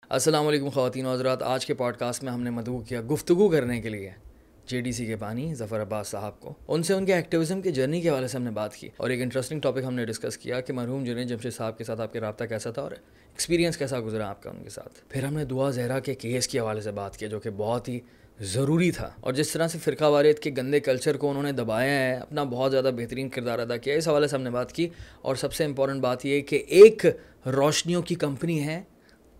अस्सलाम वालेकुम ख़वातीन और हज़रात। आज के पॉडकास्ट में हमने मदऊ किया गुफ्तगू करने के लिए जेडीसी के बानी ज़फ़र अब्बास साहब को। उनसे उनके एक्टिविज़म की जर्नी के हवाले से हमने बात की और एक इंटरेस्टिंग टॉपिक हमने डिस्कस किया कि मरहूम जुनैद जमशेद साहब के साथ आपके रब्ता कैसा था और एक्सपीरियंस कैसा गुजरा आपका उनके साथ। फिर हमने दुआ ज़हरा के केस के हवाले से बात की जो कि बहुत ही ज़रूरी था और जिस तरह से फ़िरका वारियत के गंदे कल्चर को उन्होंने दबाया है, अपना बहुत ज़्यादा बेहतरीन किरदार अदा किया। इस हवाले से हमने बात की और सबसे इंपॉर्टेंट बात यह कि एक रोशनियों की कंपनी है,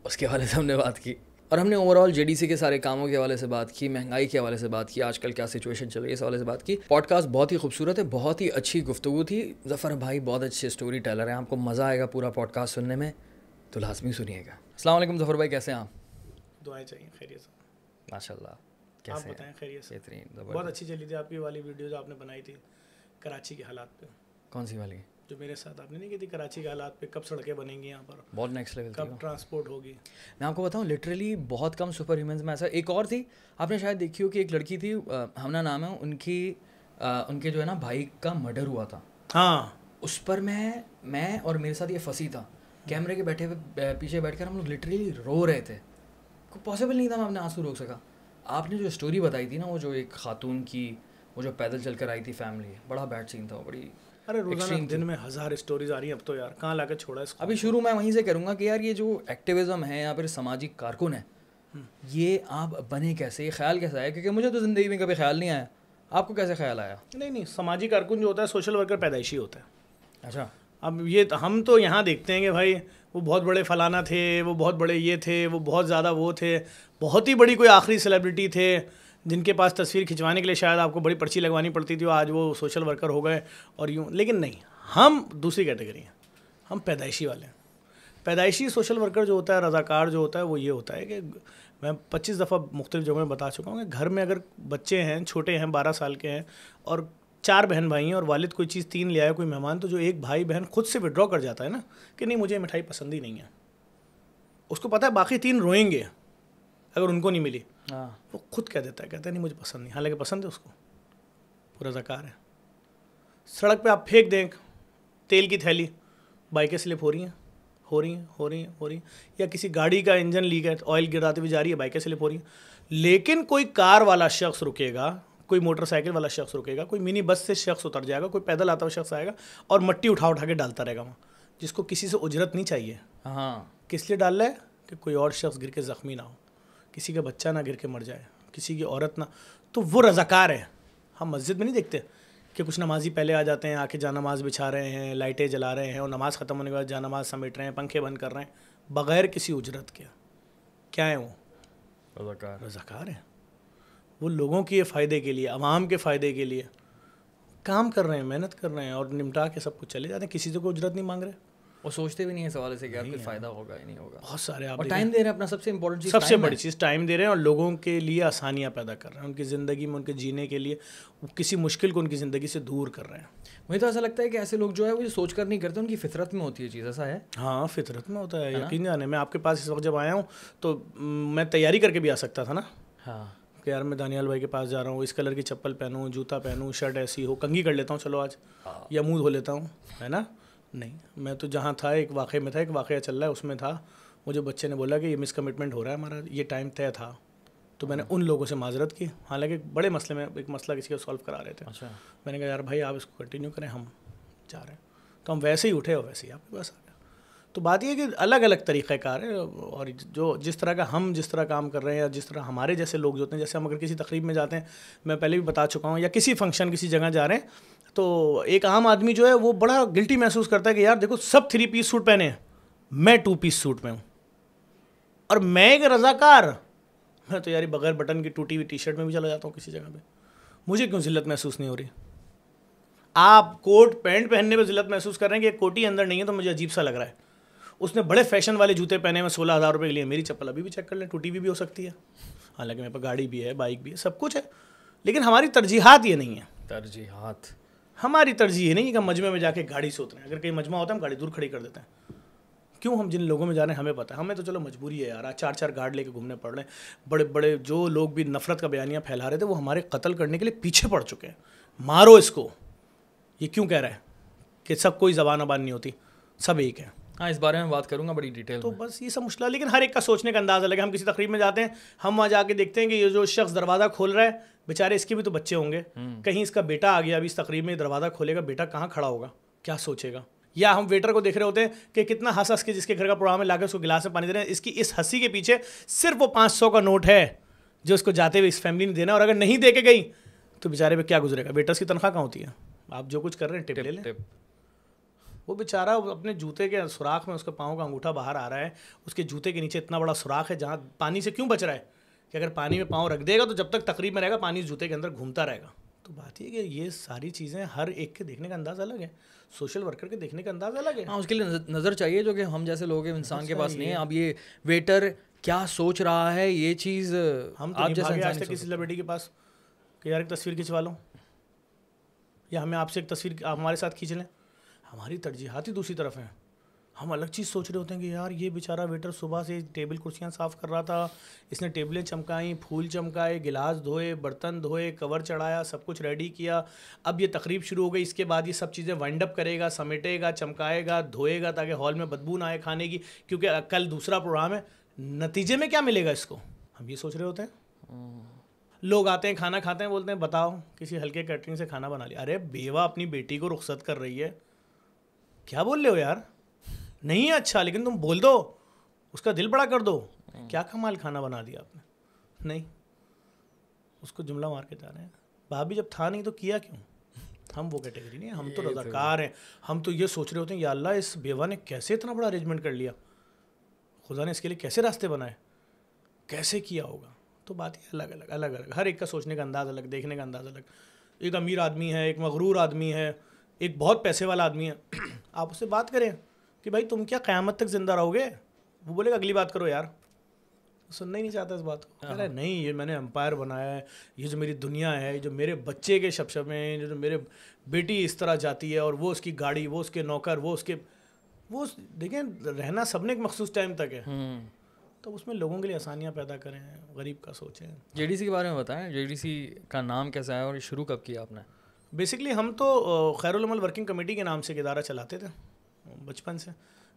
उसके हवाले से हमने बात की और हमने ओवरऑल जेडीसी के सारे कामों के हवाले से बात की, महंगाई के हवाले से बात की, आजकल क्या सिचुएशन चल रही है इस हवाले से बात की। पॉडकास्ट बहुत ही खूबसूरत है, बहुत ही अच्छी गुफ्तगू थी। ज़फ़र भाई बहुत अच्छे स्टोरी टेलर हैं, आपको मज़ा आएगा पूरा पॉडकास्ट सुनने में, तो लाजमी सुनिएगा। अस्सलाम वालेकुम ज़फ़र भाई, कैसे हैं आप? दुआएं चाहिए, खैरियत से। माशाल्लाह, आप कैसे बताएं, खैरियत से? बेहतरीन, बहुत अच्छी चली थी आपकी वाली वीडियो जो आपने बनाई थी कराची के हालात पे। कौन सी वाली? जो मेरे साथ आपने नहीं की थी, कराची के हालात पे, कब सड़कें बनेंगी यहाँ पर, बहुत नेक्स्ट लेवल कब ट्रांसपोर्ट होगी। मैं आपको बताऊं, लिटरली बहुत कम सुपर ह्यूमंस में ऐसा। एक और थी, आपने शायद देखी हो कि एक लड़की थी, हमना नाम है उनकी, उनके जो है ना भाई का मर्डर हुआ था। हाँ, उस पर मैं और मेरे साथ ये फंसी था, कैमरे के बैठे हुए पीछे बैठकर हम लोग लिटरली रो रहे थे। कोई पॉसिबल नहीं था मैं अपने आंसू रोक सका। आपने जो स्टोरी बताई थी ना, वो जो एक खातून की, वो जो पैदल चल कर आई थी फैमिली, बड़ा बैड सीन था वो, बड़ी। अरे रोजाना दिन में 1000 स्टोरीज आ रही हैं अब तो यार, कहाँ लाके छोड़ा इसको। अभी शुरू मैं वहीं से करूँगा कि यार ये जो एक्टिविज़म है या फिर सामाजिक कारकुन है, ये आप बने कैसे, ये ख्याल कैसे आया? क्योंकि मुझे तो ज़िंदगी में कभी ख्याल नहीं आया, आपको कैसे ख्याल आया? नहीं, सामाजिक कारकुन जो होता है, सोशल वर्कर पैदाइशी होता है। अच्छा, अब ये हम तो यहाँ देखते हैं कि भाई वो बहुत बड़े फलाना थे, वो बहुत बड़े ये थे, वो बहुत ज़्यादा वो थे, बहुत ही बड़ी कोई आखिरी सेलिब्रिटी थे जिनके पास तस्वीर खिंचवाने के लिए शायद आपको बड़ी पर्ची लगवानी पड़ती थी, आज वो सोशल वर्कर हो गए और यूँ। लेकिन नहीं, हम दूसरी कैटेगरी हैं, हम पैदाइशी वाले हैं। पैदाइशी सोशल वर्कर जो होता है, रज़ाकार जो होता है, वो ये होता है कि मैं 25 दफ़ा मुख्तलिफ जगहों में बता चुका हूँ कि घर में अगर बच्चे हैं, छोटे हैं, 12 साल के हैं और 4 बहन भाई हैं और वालिद कोई चीज़ 3 ले आए, कोई मेहमान, तो जो एक भाई बहन खुद से विड्रॉ कर जाता है ना कि नहीं मुझे मिठाई पसंद ही नहीं है, उसको पता है बाकी 3 रोएंगे अगर उनको नहीं मिली, वो खुद कह देता है, कहता है नहीं मुझे पसंद नहीं, हालांकि पसंद है उसको, पूरा ज़कार है। सड़क पे आप फेंक दें तेल की थैली, बाइकें स्लिप हो रही हैं, या किसी गाड़ी का इंजन लीक है, ऑयल गिराती हुई जा रही है, बाइकें स्लिप हो रही हैं। लेकिन कोई कार वाला शख्स रुकेगा, कोई मोटरसाइकिल वाला शख्स रुकेगा, कोई मिनी बस से शख्स उतर जाएगा, कोई पैदल आता हुआ शख्स आएगा और मट्टी उठा के डालता रहेगा वहाँ, जिसको किसी से उजरत नहीं चाहिए। हाँ, किस लिए डाल रहा है? कि कोई और शख्स गिर के ज़ख्मी ना हो, किसी का बच्चा ना गिर के मर जाए, किसी की औरत ना, तो वो रज़ाकार है। हम मस्जिद में नहीं देखते कि कुछ नमाजी पहले आ जाते हैं, आके जानमाज बिछा रहे हैं, लाइटें जला रहे हैं और नमाज़ ख़त्म होने के बाद जानमाज समेट रहे हैं, पंखे बंद कर रहे हैं, बग़ैर किसी उजरत के। क्या है वो? रज़ाकार है। वो लोगों के फ़ायदे के लिए, अवाम के फ़ायदे के लिए काम कर रहे हैं, मेहनत कर रहे हैं और निपटा के सब कुछ चले जाते हैं, किसी से कोई उजरत नहीं मांग रहे। वो सोचते भी नहीं है सवाल से कि यार कोई फ़ायदा होगा ही नहीं होगा। बहुत सारे आप और टाइम दे रहे हैं, अपना सबसे इंपॉर्टेंट चीज़, सबसे बड़ी चीज़ टाइम दे रहे हैं और लोगों के लिए आसानियाँ पैदा कर रहे हैं, उनकी ज़िंदगी में, उनके जीने के लिए किसी मुश्किल को उनकी ज़िंदगी से दूर कर रहे हैं। मुझे तो ऐसा लगता है कि ऐसे लोग जो है वो सोच कर नहीं करते, उनकी फितरत में होती है चीज़, ऐसा है। हाँ, फितरत में होता है, यकीन जाने। मैं आपके पास इस वक्त जब आया हूँ तो मैं तैयारी करके भी आ सकता था ना। हाँ, कि यार मैं दानियाल भाई के पास जा रहा हूँ, इस कलर की चप्पल पहनूँ, जूता पहनूँ, शर्ट ऐसी हो, कंघी कर लेता हूँ चलो आज, या मुँह धो लेता हूँ, है ना। नहीं, मैं तो जहाँ था एक वाक़े में था, एक वाक़या चल रहा है उसमें था, मुझे बच्चे ने बोला कि ये मिसकमिटमेंट हो रहा है हमारा, ये टाइम तय था, तो मैंने उन लोगों से माजरत की। हालांकि बड़े मसले में एक मसला किसी का सॉल्व करा रहे थे। अच्छा, मैंने कहा यार भाई आप इसको कंटिन्यू करें, हम जा रहे हैं, तो हम वैसे ही उठे और वैसे ही आपके पास आ गए। तो बात ये है कि अलग अलग तरीक़ेकार है और जो जिस तरह का हम जिस तरह काम कर रहे हैं या जिस तरह हमारे जैसे लोग जो होते हैं, जैसे हम अगर किसी तकरीब में जाते हैं, मैं पहले भी बता चुका हूँ, या किसी फंक्शन किसी जगह जा रहे हैं, तो एक आम आदमी जो है वो बड़ा गिल्टी महसूस करता है कि यार देखो सब 3 पीस सूट पहने हैं, मैं 2 पीस सूट में हूँ और मैं एक रज़ाकार, मैं तो यार बगैर बटन की टूटी हुई टी-शर्ट में भी चला जाता हूँ किसी जगह पे, मुझे क्यों ज़िल्लत महसूस नहीं हो रही? आप कोट पैंट पहनने में ज़िल्लत महसूस कर रहे हैं कि कोटी अंदर नहीं है, तो मुझे अजीब सा लग रहा है। उसने बड़े फैशन वाले जूते पहने में 16,000 रुपये के लिए, मेरी चप्पल अभी भी चेक कर लें, टूटी भी हो सकती है, हालांकि मेरे पास गाड़ी भी है, बाइक भी है, सब कुछ है, लेकिन हमारी तरजीहात ये नहीं है। तरजीहात हमारी तरजीह ये नहीं है कि हम मजमे में जाके गाड़ी से उतरें, अगर कहीं मजमा होता है हम गाड़ी दूर खड़ी कर देते हैं। क्यों? हम जिन लोगों में जा रहे हैं हमें पता है, हमें तो चलो मजबूरी है यार, आज 4-4 गार्ड लेके घूमने पड़ रहे हैं। बड़े बड़े जो लोग भी नफरत का बयानियाँ फैला रहे थे वो हमारे कत्ल करने के लिए पीछे पड़ चुके हैं, मारो इसको। ये क्यों कह रहा है कि सब कोई ज़बान अबान नहीं होती, सब एक है। हाँ, इस बारे में बात करूंगा बड़ी डिटेल तो में। बस ये सब मुश्किल, लेकिन हर एक का सोचने का अंदाज़ अलग है। हम किसी तकरीब में जाते हैं, हम वहाँ जाके देखते हैं कि ये जो शख्स दरवाज़ा खोल रहा है, बेचारे इसके भी तो बच्चे होंगे, कहीं इसका बेटा आ गया अभी इस तकरीब में, दरवाज़ा खोलेगा, बेटा कहाँ खड़ा होगा, क्या सोचेगा। या हम वेटर को देख रहे होते हैं कि कितना हंस हंस के जिसके घर का प्रोग्राम है लाके उसको गिलास में पानी दे रहे हैं, इसकी इस हंसी के पीछे सिर्फ वो 500 का नोट है जो उसको जाते हुए इस फैमिली ने देना, और अगर नहीं दे के गई तो बेचारे पे क्या गुजरेगा। वेटर्स की तनख्वाह कहाँ होती है, आप जो कुछ कर रहे हैं टिप ले लें। वो बेचारा अपने जूते के सुराख में उसका पाँव का अंगूठा बाहर आ रहा है, उसके जूते के नीचे इतना बड़ा सुराख है जहाँ पानी से क्यों बच रहा है कि अगर पानी में पाँव रख देगा तो जब तक तकरीब में रहेगा पानी जूते के अंदर घूमता रहेगा। तो बात ये कि ये सारी चीज़ें हर एक के देखने का अंदाज़ अलग है, सोशल वर्कर के देखने का अंदाज़ अलग है। हाँ, उसके लिए नज़र चाहिए जो कि हम जैसे लोग इंसान के पास नहीं है। अब ये वेटर क्या सोच रहा है, ये चीज़ हम तो नहीं भागे आज तक किसी सेलिब्रिटी के पास कि यार एक तस्वीर खिंचवा लो, या हमें आपसे एक तस्वीर आप हमारे साथ खींच लें। हमारी तरजीहात ही दूसरी तरफ हैं। हम अलग चीज़ सोच रहे होते हैं कि यार ये बेचारा वेटर सुबह से टेबल कुर्सियाँ साफ़ कर रहा था, इसने टेबलें चमकाई, फूल चमकाए, गिलास धोए, बर्तन धोए, कवर चढ़ाया, सब कुछ रेडी किया। अब ये तकरीब शुरू हो गई, इसके बाद ये सब चीज़ें वाइंड अप करेगा, समेटेगा, चमकाएगा, धोएगा ताकि हॉल में बदबू ना आए खाने की, क्योंकि कल दूसरा प्रोग्राम है। नतीजे में क्या मिलेगा इसको, हम ये सोच रहे होते हैं। लोग आते हैं, खाना खाते हैं, बोलते हैं बताओ किसी हल्के कैटरिंग से खाना बना लिया। अरे बेवा अपनी बेटी को रुखसत कर रही है, क्या बोल रहे हो यार, नहीं है अच्छा, लेकिन तुम बोल दो, उसका दिल बड़ा कर दो, क्या कमाल खाना बना दिया आपने। नहीं, उसको जुमला मार के जा रहे हैं, भाभी जब था नहीं तो किया क्यों। हम वो कैटेगरी नहीं है, हम तो रज़ाकार हैं। हम तो ये सोच रहे होते हैं या अल्लाह इस बेवा ने कैसे इतना बड़ा अरेंजमेंट कर लिया, खुदा ने इसके लिए कैसे रास्ते बनाए, कैसे किया होगा। तो बात ही अलग अलग अलग अलग, हर एक का सोचने का अंदाज़ अलग, देखने का अंदाज़ अलग। एक अमीर आदमी है, एक मगरूर आदमी है, एक बहुत पैसे वाला आदमी है। आप उससे बात करें कि भाई तुम क्या क़यामत तक ज़िंदा रहोगे, वो बोलेगा अगली बात करो यार, सुनना ही नहीं चाहता इस बात को। अरे नहीं, ये मैंने एम्पायर बनाया है, ये जो मेरी दुनिया है, ये जो मेरे बच्चे के शब में, जो मेरे बेटी इस तरह जाती है, और वो उसकी गाड़ी, वो उसके नौकर, वो उसके वो देखें, रहना सबने एक मखसूस टाइम तक है, तो उसमें लोगों के लिए आसानियाँ पैदा करें, गरीब का सोचें। जेडीसी के बारे में बताएं, जेडीसी का नाम कैसा है और ये शुरू कब किया आपने? बेसिकली हम तो खैरुल अमल वर्किंग कमेटी के नाम से एक इदारा चलाते थे बचपन से,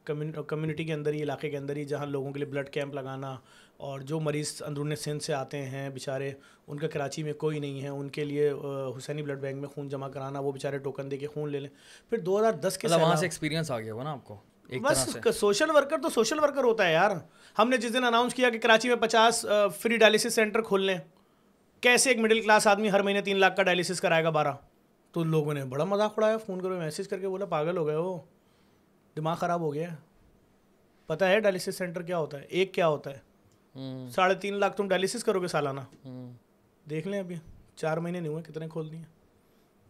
कम्युनिटी के अंदर ही, इलाके के अंदर ही, जहाँ लोगों के लिए ब्लड कैंप लगाना, और जो मरीज़ अंदरूनी सिंध से आते हैं बेचारे, उनका कराची में कोई नहीं है, उनके लिए हुसैनी ब्लड बैंक में खून जमा कराना, वो बेचारे टोकन दे के खून ले लें। फिर 2010 के वहाँ से एक्सपीरियंस आ गया हो ना आपको एक बस तरह से। सोशल वर्कर तो सोशल वर्कर होता है यार। हमने जिस दिन अनाउंस किया कि कराची में 50 फ्री डायलिसिस सेंटर खोल लें, कैसे एक मिडिल क्लास आदमी हर महीने 3 लाख का डायलिसिस कराएगा 12, तो लोगों ने बड़ा मजाक उड़ाया, फ़ोन करो मैसेज करके, बोला पागल हो गए हो, दिमाग ख़राब हो गया। पता है डायलिसिस सेंटर क्या होता है, एक क्या होता है, 3.5 लाख तुम डायलिसिस करोगे सालाना। देख लें अभी 4 महीने नहीं हुए कितने खोल दिए,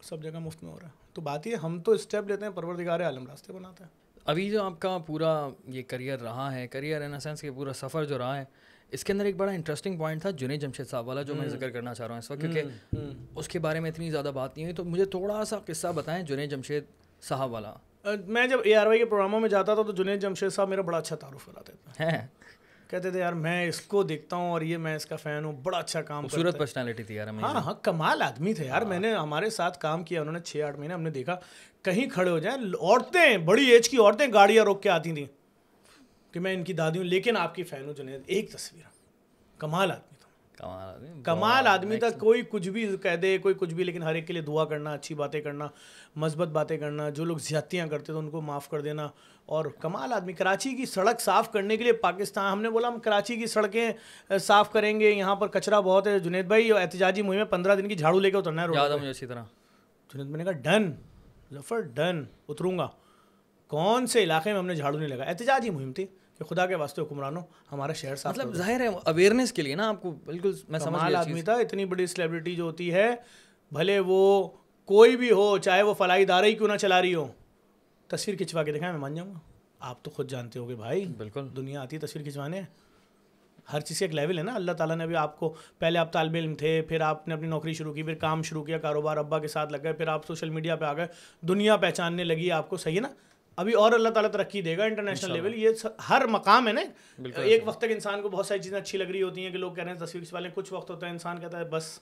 सब जगह मुफ्त में हो रहा है। तो बात ये, हम तो स्टेप लेते हैं, परवरदिगार आलम रास्ते बनाता है। अभी जो आपका पूरा ये करियर रहा है, करियर इन सेंस के पूरा सफ़र जो रहा है, इसके अंदर एक बड़ा इंटरेस्टिंग पॉइंट था जुनैद जमशेद साहब वाला, जो मैं जिक्र करना चाह रहा हूँ इस वक्त, क्योंकि उसके बारे में इतनी ज़्यादा बात नहीं हुई। तो मुझे थोड़ा सा किस्सा बताएं जुनैद जमशेद साहब वाला। मैं जब ARY के प्रोग्रामों में जाता था तो जुनैद जमशेद साहब मेरा बड़ा अच्छा तारुफ कराते थे, हैं कहते थे यार मैं इसको देखता हूँ और ये मैं इसका फ़ैन हूँ, बड़ा अच्छा काम करता है। खूबसूरत पर्सनैलिटी थी यार हमें। हाँ, कमाल आदमी थे यार। मैंने हमारे साथ काम किया उन्होंने 6-8 महीने, हमने देखा कहीं खड़े हो जाएं औरतें, बड़ी एज की औरतें गाड़ियाँ रोक के आती थी कि मैं इनकी दादी हूँ, लेकिन आपकी फ़ैन हूँ जुनैद। एक तस्वीर, कमाल आदमी था, कमाल आदमी था। कोई कुछ भी कह दे, कोई कुछ भी, लेकिन हर एक के लिए दुआ करना, अच्छी बातें करना, मस्बत बातें करना, जो लोग ज़्यादतियाँ करते थे उनको माफ़ कर देना, और कमाल आदमी। कराची की सड़क साफ़ करने के लिए पाकिस्तान, हमने बोला हम कराची की सड़कें साफ़ करेंगे, यहाँ पर कचरा बहुत है, जुनैद भाई एहतजाजी मुहिम में 15 दिन की झाड़ू लेके उतरना है रोड याद है मुझे अच्छी तरह। जुनैद मैंने कहा डन जफ़र डन, उतरूँगा। कौन से इलाके में हमने झाड़ू नहीं लगा, एहतजाजी मुहिम थी कि खुदा के वास्ते हुक्मरानों हमारा शहर साफ। मतलब जाहिर है अवेयरनेस के लिए ना, आपको बिल्कुल मैं समझ गया। आदमी था, इतनी बड़ी सेलिब्रिटी जो होती है, भले वो कोई भी हो, चाहे वो फलाई इदारा ही क्यों ना चला रही हो, तस्वीर खिंचवा के दिखाएं, मैं मान जाऊँगा। आप तो खुद जानते होगे भाई, बिल्कुल दुनिया आती है तस्वीर खिंचवाने, हर चीज़ का एक लेवल है ना। अल्लाह ताला ने अभी आपको, पहले आप तालिब इल्म थे, फिर आपने अपनी नौकरी शुरू की, फिर काम शुरू किया, कारोबार अब्बा के साथ लग गए, फिर आप सोशल मीडिया पे आ गए, दुनिया पहचानने लगी आपको, सही है ना। अभी और अल्लाह ताला तरक्की देगा इंटरनेशनल लेवल, ये हर मकाम है ना। एक वक्त तक इंसान को बहुत सारी चीज़ें अच्छी लग रही होती हैं कि लोग कह रहे हैं तस्वीर खिंचवा लें, कुछ वक्त होता है इंसान कहता है बस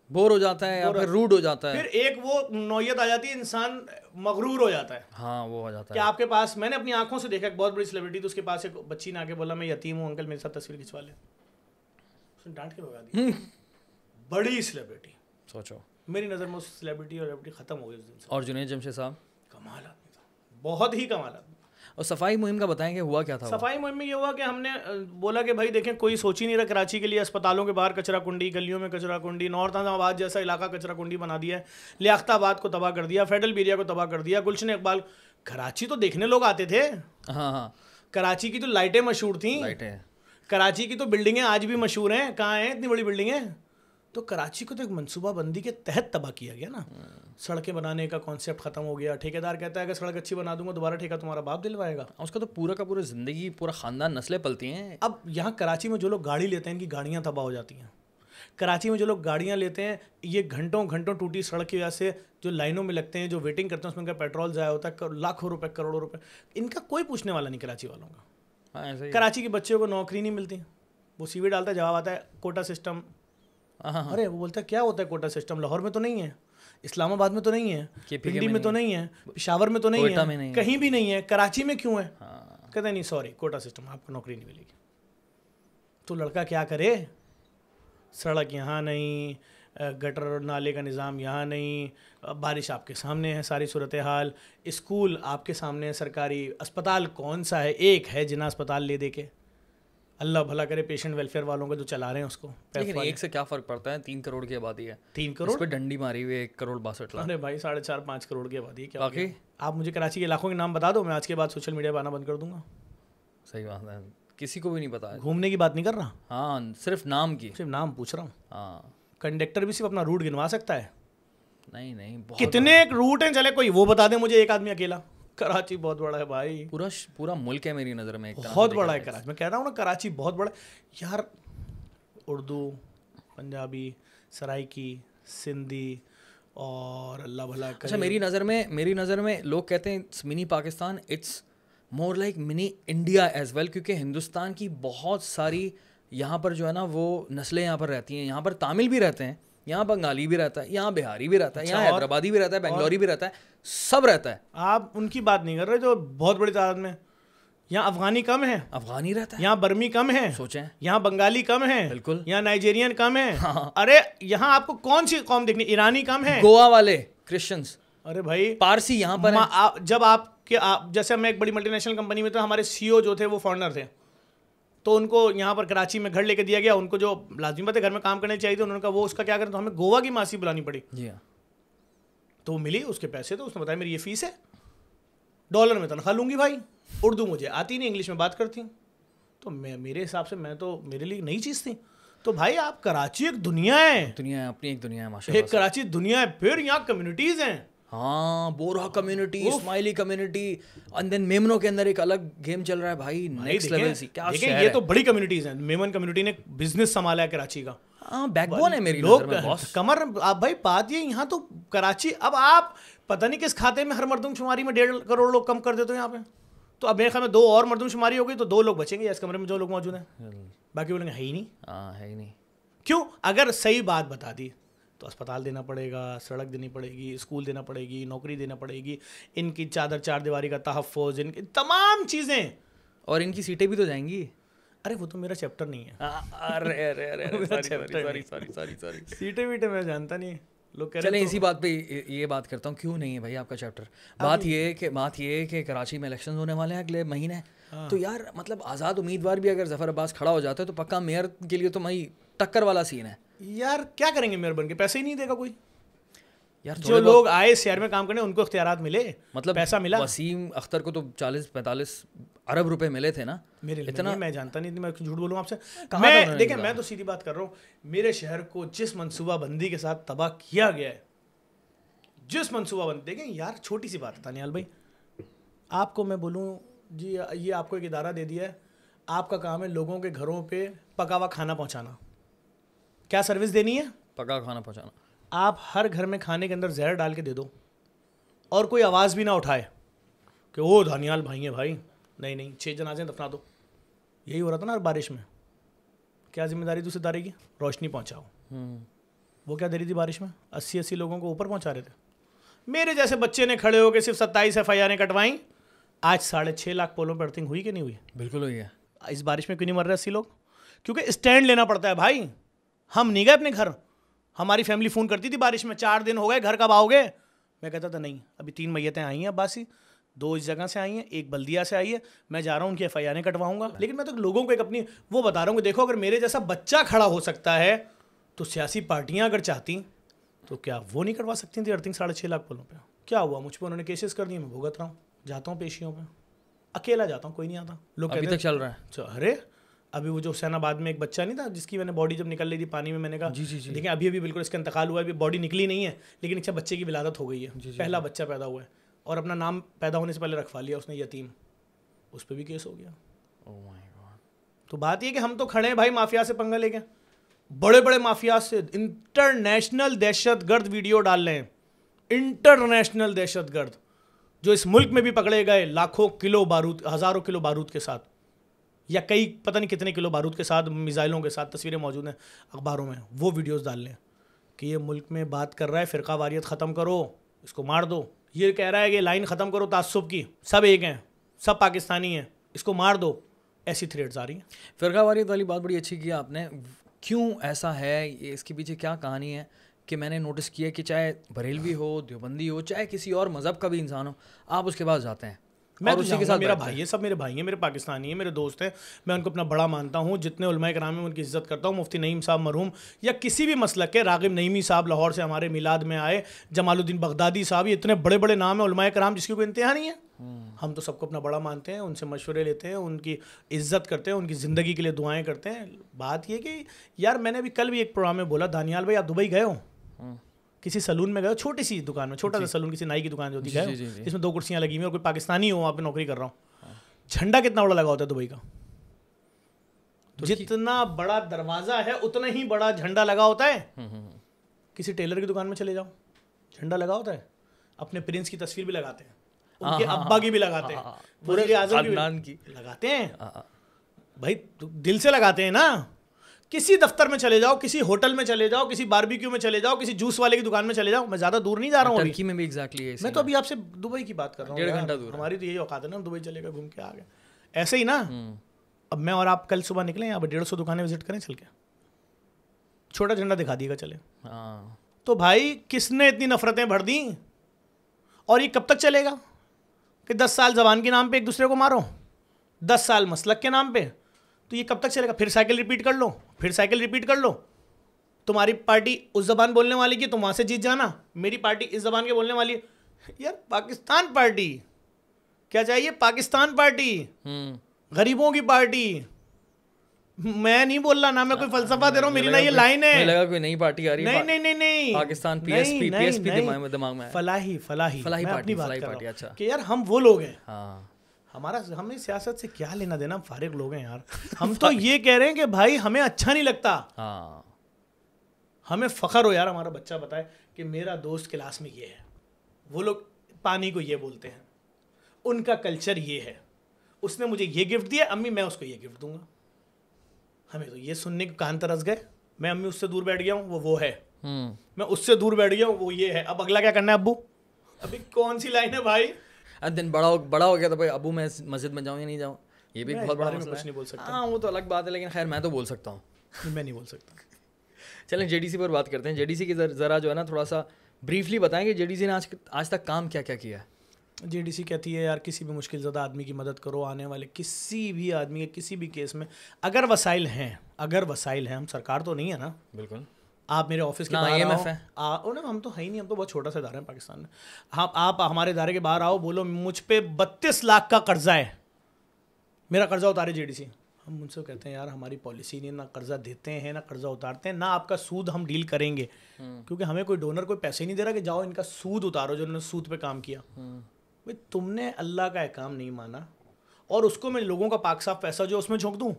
बोर हो जाता है या फिर रूड हो जाता है। फिर एक वो नौयत आ जाती है, इंसान मगरूर हो जाता है। हाँ वो हो जाता कि है। आपके पास, मैंने अपनी आंखों से देखा, एक बहुत बड़ी सेलिब्रिटी थी, उसके पास एक बच्ची ने आके बोला मैं यतीम हूँ अंकल, मेरे साथ तस्वीर खिंचवा ले। उसने डांट के भगा दी। बड़ी सेलिब्रिटी, सोचो। मेरी नज़र में उस सेलिब्रिटी खत्म हो गई उस दिन से। और जुनैद जमशेद साहब कमाल आदमी था, बहुत ही कमाल आदमी। और सफाई मुहिम का बताएंगे हुआ क्या था? सफाई मुहिम में ये हुआ कि हमने बोला कि भाई देखें, कोई सोच ही नहीं रहा कराची के लिए, अस्पतालों के बाहर कचरा कुंडी, गलियों में कचरा कुंडी, नॉर्थ आबाद जैसा इलाका कचरा कुंडी बना दिया है, लियाकताबाद को तबाह कर दिया, फेडरल एरिया को तबाह कर दिया, गुलशन इकबाल। कराची तो देखने लोग आते थे। हाँ हाँ, कराची की तो लाइटें मशहूर थी, लाइटें, कराची की तो बिल्डिंगें आज भी मशहूर हैं। कहाँ हैं इतनी बड़ी बिल्डिंगें? तो कराची को तो एक मनसूबाबंदी के तहत तबाह किया गया ना। सड़कें बनाने का कॉन्सेप्ट खत्म हो गया। ठेकेदार कहता है कि सड़क अच्छी बना दूंगा, दोबारा ठेका तुम्हारा बाप दिलवाएगा। उसका तो पूरा का पूरा जिंदगी, पूरा खानदान, नस्लें पलती हैं। अब यहाँ कराची में जो लोग गाड़ी लेते हैं, इनकी गाड़ियाँ तबाह हो जाती हैं। कराची में जो लोग गाड़ियाँ लेते हैं, ये घंटों घंटों टूटी सड़क की वजह से जो लाइनों में लगते हैं, जो वेटिंग करते हैं, उसमें इनका पेट्रोल ज़ाया होता है, लाखों रुपए, करोड़ों रुपए। इनका कोई पूछने वाला नहीं कराची वालों का। हाँ ऐसे ही। कराची के बच्चों को नौकरी नहीं मिलती, वो सीवी डालता है, जवाब आता है कोटा सिस्टम। हाँ, अरे वो बोलता है क्या होता है कोटा सिस्टम? लाहौर में तो नहीं है, इस्लामाबाद में तो नहीं है, पिंडी में तो नहीं है, पेशावर में तो नहीं है, कहीं भी नहीं है, कराची में क्यों है? कहते नहीं सॉरी, कोटा सिस्टम, आपको नौकरी नहीं मिलेगी। तो लड़का क्या करे? सड़क यहाँ नहीं, गटर नाले का निज़ाम यहाँ नहीं, बारिश आपके सामने है सारी सूरत हाल, स्कूल आपके सामने है सरकारी, अस्पताल कौन सा है? एक है जिना अस्पताल ले दे के, अल्लाह भला करे पेशेंट वेलफेयर वालों को जो चला रहे हैं उसको। लेकिन एक से क्या फ़र्क पड़ता है? 3 करोड़ की आबादी है। 3 करोड़ इस पे डंडी मारी हुई है 1 करोड़ 62 लाख। अरे भाई 4.5-5 करोड़ की आबादी क्या? बाकी आप मुझे कराची के इलाकों के नाम बता दो, मैं आज के बाद सोशल मीडिया पर आना बंद कर दूंगा। सही बात है, किसी को भी नहीं पता है। घूमने की बात नहीं कर रहा, हाँ सिर्फ नाम की, सिर्फ नाम पूछ रहा हूँ। हाँ कंडक्टर भी सिर्फ अपना रूट गिनवा सकता है। नहीं बहुत कितने रूट हैं, चले कोई वो बता दे मुझे, एक आदमी अकेला। कराची बहुत बड़ा है भाई, पूरा मुल्क है मेरी नज़र में, एक तरह बहुत बड़ा है कराची। मैं कह रहा हूँ ना कराची बहुत बड़ा यार। उर्दू, पंजाबी, सराइकी, सिंधी और अल्लाह भला करे। अच्छा मेरी नज़र में लोग कहते हैं it's mini Pakistan, it's more like mini India as well, क्योंकि हिंदुस्तान की बहुत सारी यहाँ पर जो है ना वो नस्लें यहाँ पर रहती हैं। यहाँ पर तामिल भी रहते हैं, यहाँ बंगाली भी रहता है, यहाँ बिहारी भी रहता है, यहाँ हैदराबादी भी रहता है, बेंगलोरी भी रहता है, सब रहता है। आप उनकी बात नहीं कर रहे जो बहुत बड़ी तादाद में। यहाँ अफगानी कम है, अफगानी रहता है, यहाँ बर्मी कम है, सोचें, यहाँ बंगाली कम है, बिल्कुल, यहाँ नाइजेरियन कम है। हाँ। अरे यहाँ आपको कौन सी कौम देखनी? ईरानी कम है, गोवा वाले क्रिश्चियंस, अरे भाई पारसी यहाँ पर है। जब आप जैसे मैं एक बड़ी मल्टीनेशनल कंपनी में, तो हमारे सीईओ जो थे वो फॉरेनर थे, तो उनको यहाँ पर कराची में घर लेके दिया गया। उनको जो लाजमी बात है घर में काम करने चाहिए थे, उन्होंने कहा वो उसका क्या करें, तो हमें गोवा की मासी बुलानी पड़ी। जी हाँ, तो वो मिली, उसके पैसे, तो उसने बताया मेरी ये फीस है, डॉलर में तनख्वाह लूंगी भाई। उर्दू मुझे आती नहीं, इंग्लिश में बात करती हूँ। तो मेरे हिसाब से मैं तो, मेरे लिए नई चीज़ थी। तो भाई आप, कराची एक दुनिया है, अपनी एक दुनिया है माशाल्लाह। एक कराची दुनिया है। फिर यहाँ कम्युनिटीज़ हैं, हाँ, बोरा कम्युनिटी, स्माइली कम्युनिटी, एंड देन मेमनो के अंदर एक अलग गेम चल रहा है भाई, नेक्स्ट लेवल सी। क्या देखिए ये तो बड़ी कम्युनिटीज़ हैं। मेमन कम्युनिटी ने बिजनेस संभाला है कराची का, हाँ बैकबोन है मेरी लोग नज़र में बॉस। कमर। आप भाई बात ये, यहाँ तो कराची, अब आप पता नहीं किस खाते में हर मर्दमशुमारी में 1.5 करोड़ लोग कम कर देते हो यहाँ पे। तो अब मेरे ख्याल में 2 और मर्दमशुमारी हो गई, तो 2 लोग बचेंगे इस कमरे में जो लोग मौजूद हैं, बाकी बोलेंगे है ही नहीं। हाँ है ही नहीं। क्यों? अगर सही बात बता दी तो अस्पताल देना पड़ेगा, सड़क देनी पड़ेगी, स्कूल देना पड़ेगी, नौकरी देना पड़ेगी, इनकी चादर चार दीवारी का तहफ़्फ़ुज़, इनकी तमाम चीज़ें, और इनकी सीटें भी तो जाएंगी। अरे वो तो मेरा चैप्टर नहीं है। सॉरी सीटें वीटें मैं जानता नहीं, लोग कह रहे चलें हैं। इसी बात पे ये बात करता हूँ, क्यों नहीं है भाई आपका चैप्टर। बात ये है कि कराची में इलेक्शन होने वाले हैं अगले महीने। तो यार मतलब आज़ाद उम्मीदवार भी अगर जफ़र अब्बास खड़ा हो जाता है तो पक्का मेयर के लिए तो भाई टक्कर वाला सीन है यार। क्या करेंगे मेयर बन के? पैसे ही नहीं देगा कोई यार। जो लोग आए शहर में काम करने, उनको इख्तियारात मिले, मतलब पैसा मिला। वसीम अख्तर को तो 40-45 अरब रुपए मिले थे ना। मेरे इतना मैं जानता नहीं, मैं झूठ बोलूँ आपसे। मैं देखिए मैं तो सीधी बात कर रहा हूँ, मेरे शहर को जिस मनसूबाबंदी के साथ तबाह किया गया है, जिस मनसूबाबंदी, देखें यार छोटी सी बात है तानियाल भाई, आपको मैं बोलूँ जी ये आपको एक इदारा दे दिया है, आपका काम है लोगों के घरों पे पका हुआ खाना पहुँचाना। क्या सर्विस देनी है? पका खाना पहुँचाना। आप हर घर में खाने के अंदर जहर डाल के दे दो और कोई आवाज़ भी ना उठाए कि ओ दानियाल भाई है भाई, नहीं 6 जनाजे दफना दो। यही हो रहा था ना हर बारिश में। क्या जिम्मेदारी दूसरे दारे की? रोशनी पहुंचाओ। वो क्या दे रही थी बारिश में? 80-80 लोगों को ऊपर पहुंचा रहे थे। मेरे जैसे बच्चे ने खड़े होकर सिर्फ 27 FIR कटवाई। आज 6.5 लाख पोलों पर अर्थिंग हुई कि नहीं हुई? बिल्कुल हुई है। इस बारिश में क्यों नहीं मर रहे 80 लोग? क्योंकि स्टैंड लेना पड़ता है भाई। हम नहीं गए अपने घर। हमारी फैमिली फ़ोन करती थी बारिश में, 4 दिन हो गए, घर कब आओगे? मैं कहता था नहीं, अभी 3 मैयतें आई हैं अब्बासी, 2 इस जगह से आई हैं, 1 बल्दिया से आई है, मैं जा रहा हूँ उनकी FIR कटवाऊंगा। लेकिन मैं तो लोगों को एक अपनी वो बता रहा हूँ कि देखो, अगर मेरे जैसा बच्चा खड़ा हो सकता है तो सियासी पार्टियाँ अगर चाहती तो क्या वो नहीं करवा सकती थी अर्थिंग 6.5 लाख पोलों पर? क्या हुआ? मुझ पर उन्होंने केसेस कर दिए, मैं भुगत रहा हूँ, जाता हूँ पेशियों पर, अकेला जाता हूँ, कोई नहीं आता। लोग अभी तक चल रहा है। अरे अभी वो जो हुसैनाबाद में एक बच्चा नहीं था जिसकी मैंने बॉडी जब निकल रही थी पानी में, मैंने कहा जी जी जी, देखिए अभी बिल्कुल इसका इंतकाल हुआ है, अभी बॉडी निकली नहीं है, लेकिन अच्छा बच्चे की विलादत हो गई है, पहला बच्चा पैदा हुआ है और अपना नाम पैदा होने से पहले रखवा लिया उसने यतीम, उस पर भी केस हो गया। Oh my God. तो बात ये कि हम तो खड़े हैं भाई माफिया से पंगा लेके, बड़े बड़े माफिया से इंटरनेशनल दहशतगर्द वीडियो डाल रहे हैं, इंटरनेशनल दहशतगर्द जो इस मुल्क में भी पकड़े गए, लाखों किलो बारूद, हज़ारों किलो बारूद के साथ, या कई पता नहीं कितने किलो बारूद के साथ, मिसाइलों के साथ, तस्वीरें मौजूद हैं अखबारों में, वो वीडियोस डाल लें कि ये मुल्क में बात कर रहा है फ़िरका वारियत ख़त्म करो, इसको मार दो, ये कह रहा है कि लाइन ख़त्म करो तासुब की, सब एक हैं, सब पाकिस्तानी हैं, इसको मार दो, ऐसी थ्रेड्स आ रही हैं। फ़िरका वारियत वाली बात बड़ी अच्छी की आपने। क्यों ऐसा है, ये इसके पीछे क्या कहानी है? कि मैंने नोटिस किया कि चाहे बरेलवी हो, देवबंदी हो, चाहे किसी और मज़हब का भी इंसान हो, आप उसके पास जाते हैं, मैं और तो उसी के साथ मेरा भाई है, सब मेरे भाई हैं, मेरे पाकिस्तानी हैं, मेरे दोस्त हैं, मैं उनको अपना बड़ा मानता हूँ, जितने उलमाए कराम हैं उनकी इज्जत करता हूँ। मुफ्ती नईम साहब मरहूम, या किसी भी मसलक के रागिब नईमी साहब लाहौर से हमारे मिलाद में आए, जमालुद्दीन बगदादी साहब, ये इतने बड़े बड़े नाम हैं उलमाए कराम जिसकी कोई इंतहा नहीं है। हम तो सबको अपना बड़ा मानते हैं, उनसे मशवरे लेते हैं, उनकी इज्जत करते हैं, उनकी ज़िंदगी के लिए दुआएँ करते हैं। बात ये कि यार मैंने अभी कल भी एक प्रोग्राम में बोला, दानियाल भाई आप दुबई गए हो? किसी सलून में गए हो? छोटी सी दुकान में, छोटा सा सलून, किसी नाई की दुकान जो होती है जिसमें 2 कुर्सियां लगी हुई हैं और कोई पाकिस्तानी हो वहाँ पे नौकरी कर रहा हूँ, झंडा कितना बड़ा लगा होता है दुबई का? तो जितना बड़ा दरवाजा है उतना ही बड़ा झंडा लगा होता है। किसी टेलर की दुकान में चले जाओ, झंडा लगा होता है, अपने प्रिंस की तस्वीर भी लगाते हैं, उनके अब्बा की भी लगाते हैं, वज़ीर आज़म की लगाते हैं भाई, दिल से लगाते हैं ना। किसी दफ्तर में चले जाओ, किसी होटल में चले जाओ, किसी बारबेक्यू में चले जाओ, किसी जूस वाले की दुकान में चले जाओ, मैं ज़्यादा दूर नहीं जा रहा हूँ, टर्की में भी एग्जैक्टली है। मैं तो अभी आपसे दुबई की बात कर रहा हूँ, 1.5 घंटा दूर, हमारी तो यही औकात है ना, दुबई चले गए, घूम के आ गए, ऐसे ही ना। अब मैं और आप कल सुबह निकले, यहाँ पर 150 दुकानें विजिट करें चल के, छोटा झंडा दिखा दिएगा चले। तो भाई किसने इतनी नफरतें भर दी? और ये कब तक चलेगा कि 10 साल जबान के नाम पे एक दूसरे को मारो, 10 साल मसलक के नाम पे, तो ये कब तक चलेगा? फिर साइकिल रिपीट कर लो, फिर साइकिल रिपीट कर लो। तुम्हारी पार्टी उस जबान बोलने वाली की, तुम वहाँ से जीत जाना, मेरी पार्टी इस जबान के बोलने वाली है। यार पाकिस्तान पार्टी क्या चाहिए? पाकिस्तान पार्टी, गरीबों की पार्टी। मैं नहीं बोल रहा ना, मैं कोई फलसफा दे रहा हूँ, मेरी ना ये लाइन है। मुझे लगा कोई नई पार्टी आ रही है। नहीं नहीं नहीं, पाकिस्तान पीएसपी दिमाग में फलाही पार्टी, अच्छा कि यार हम वो लोग हैं। हमें सियासत से क्या लेना देना, हम फारिग लोग हैं यार। हम तो ये कह रहे हैं कि भाई हमें अच्छा नहीं लगता, हमें फ़ख्र हो यार हमारा बच्चा बताए कि मेरा दोस्त क्लास में ये है, वो लोग पानी को ये बोलते हैं, उनका कल्चर ये है, उसने मुझे ये गिफ्ट दिया, अम्मी मैं उसको ये गिफ्ट दूंगा। हमें तो ये सुनने के कान तरस गए। मैं अम्मी उससे दूर बैठ गया हूँ, वो है, मैं उससे दूर बैठ गया हूँ, वो ये है। अब अगला क्या करना है अब्बू? अभी कौन सी लाइन है भाई? दिन बड़ा हो गया तो भाई अबू मैं मस्जिद में जाऊँ या नहीं जाऊँ, ये भी बहुत बड़ा मसला है। कुछ नहीं बोल सकता। हाँ वो तो अलग बात है, लेकिन खैर मैं तो बोल सकता हूँ। मैं नहीं बोल सकता। चलें जेडीसी पर बात करते हैं। जेडीसी की ज़रा जो है ना थोड़ा सा ब्रीफली बताएं कि जेडीसी ने आज तक काम क्या क्या किया है। जेडीसी कहती है यार किसी भी मुश्किल ज़दा आदमी की मदद करो, आने वाले किसी भी आदमी के किसी भी केस में अगर वसाइल हैं, हम सरकार तो नहीं है ना, बिल्कुल आप मेरे ऑफिस के बाहर आओ ना, हम तो है ही नहीं, हम तो बहुत छोटा सा इदारा है पाकिस्तान में। हाँ आप हमारे इदारे के बाहर आओ, बोलो मुझ पे 32 लाख का कर्जा है, मेरा कर्जा उतारे जेडीसी। हम उनसे कहते हैं यार हमारी पॉलिसी नहीं, ना कर्जा देते हैं ना कर्जा उतारते हैं, ना आपका सूद हम डील करेंगे, क्योंकि हमें कोई डोनर कोई पैसे नहीं दे रहा कि जाओ इनका सूद उतारो, जो उन्होंने सूद पे काम किया। भाई तुमने अल्लाह का एहकाम नहीं माना और उसको मैं लोगों का पाक साफ पैसा जो उसमें झोंक दूँ,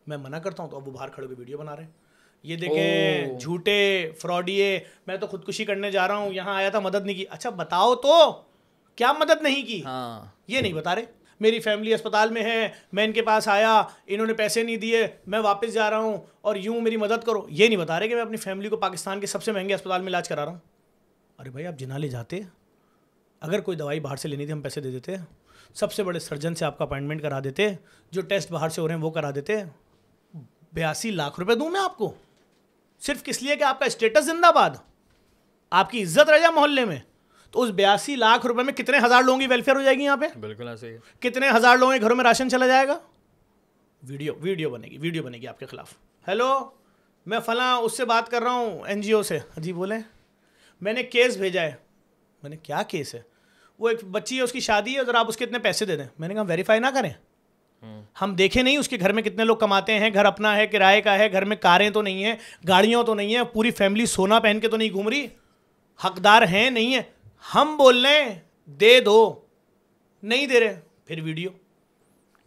मैं मना करता हूँ तो अब वो बाहर खड़े होकर वीडियो बना रहे हैं, ये देखें झूठे फ्रॉडिये, मैं तो खुदकुशी करने जा रहा हूँ, यहाँ आया था मदद नहीं की। अच्छा बताओ तो क्या मदद नहीं की? हाँ। ये नहीं बता रहे। मेरी फैमिली अस्पताल में है, मैं इनके पास आया, इन्होंने पैसे नहीं दिए, मैं वापस जा रहा हूँ और यूँ मेरी मदद करो। ये नहीं बता रहे कि मैं अपनी फैमिली को पाकिस्तान के सबसे महंगे अस्पताल में इलाज करा रहा हूँ। अरे भाई आप जिना ले जाते, अगर कोई दवाई बाहर से लेनी थी हम पैसे दे देते, सबसे बड़े सर्जन से आपका अपॉइंटमेंट करा देते, जो टेस्ट बाहर से हो रहे हैं वो करा देते। 82 लाख रुपए दूं मैं आपको सिर्फ किस लिए कि आपका स्टेटस जिंदाबाद, आपकी इज्जत रह जाए मोहल्ले में। तो उस 82 लाख रुपए में कितने हजार लोगों की वेलफेयर हो जाएगी यहाँ पे? बिल्कुल ऐसे ही। कितने हजार लोगों के घरों में राशन चला जाएगा? वीडियो बनेगी आपके खिलाफ। हेलो, मैं फला उससे बात कर रहा हूँ NGO से। जी बोले, मैंने केस भेजा है। मैंने क्या केस है? वो एक बच्ची है, उसकी शादी है, अगर आप उसके इतने पैसे दे दें। मैंने कहा वेरीफाई ना करें, हम देखे नहीं उसके घर में कितने लोग कमाते हैं, घर अपना है, किराए का है, घर में कारें तो नहीं है, गाड़ियां तो नहीं है, पूरी फैमिली सोना पहन के तो नहीं घूम रही, हकदार हैं नहीं है। हम बोल रहे हैं दे दो, नहीं दे रहे, फिर वीडियो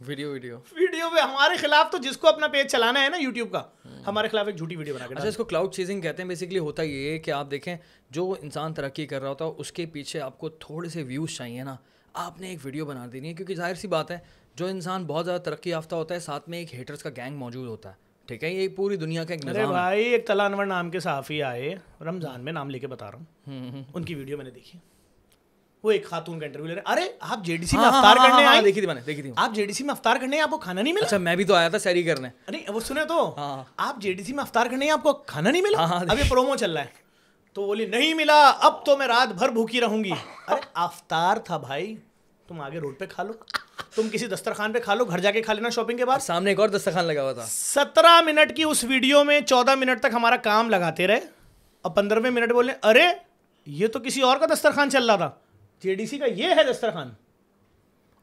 पे हमारे खिलाफ। तो जिसको अपना पेज चलाना है ना यूट्यूब का, हमारे खिलाफ एक झूठी वीडियो बना के। अच्छा, इसको क्लाउड चेजिंग कहते हैं। बेसिकली होता ये है कि आप देखें, जो इंसान तरक्की कर रहा होता है उसके पीछे आपको थोड़े से व्यूज़ चाहिए ना, आपने एक वीडियो बना देनी है। क्योंकि जाहिर सी बात है, जो इंसान बहुत ज़्यादा तरक्की याफ्ता होता है, साथ में एक हेटर्स का गैंग मौजूद होता है। ठीक है, ये पूरी दुनिया का एक निज़ाम है। अरे भाई, एक तला अनवर नाम के सहाफ़ी आए रमज़ान में, नाम लेके बता रहा हूँ, उनकी वीडियो मैंने देखी। वो एक खातून का इंटरव्यू ले रहे, अरे आप JDC में अफ्तार करने आए? देखी थी मैंने, देखी थी। आप JDC में अफ्तार करने, आपको खाना नहीं मिला? अच्छा, मैं भी तो आया था सैरी करने। अरे वो सुने तो, आप JDC में अफ्तार करने, आपको खाना नहीं मिला? अब ये प्रोमो चल रहा है, तो बोली नहीं मिला, अब तो मैं रात भर भूखी रहूंगी। अरे अफ्तार था भाई, तुम आगे रोड पे खा लो, तुम किसी दस्तरखान पे खा लो, घर जाके खा लेना शॉपिंग के बाद। सामने एक और दस्तरखान लगा हुआ था। 17 मिनट की उस वीडियो में 14 मिनट तक हमारा काम लगाते रहे, और 15वें मिनट बोले अरे ये तो किसी और का दस्तरखान चल रहा था, JDC का ये है दस्तरखान।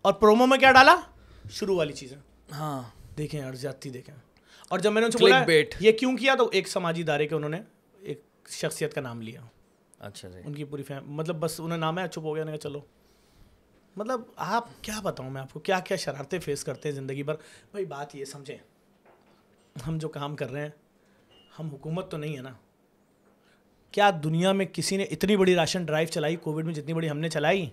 और प्रोमो में क्या डाला? शुरू वाली चीजें। हाँ, देखें यार, ज्यादती देखें। और जब मैंने उनसे बोला ये क्यों किया, तो एक समाजी इदारे के उन्होंने एक शख्सियत का नाम लिया। अच्छा जी। उनकी पूरी मतलब बस उन्हें नाम है, चुप हो गया, नहीं चलो। मतलब आप क्या बताऊं मैं आपको, क्या क्या शरारतें फेस करते हैं ज़िंदगी भर। भाई बात ये समझें, हम जो काम कर रहे हैं, हम हुकूमत तो नहीं है ना। क्या दुनिया में किसी ने इतनी बड़ी राशन ड्राइव चलाई कोविड में जितनी बड़ी हमने चलाई?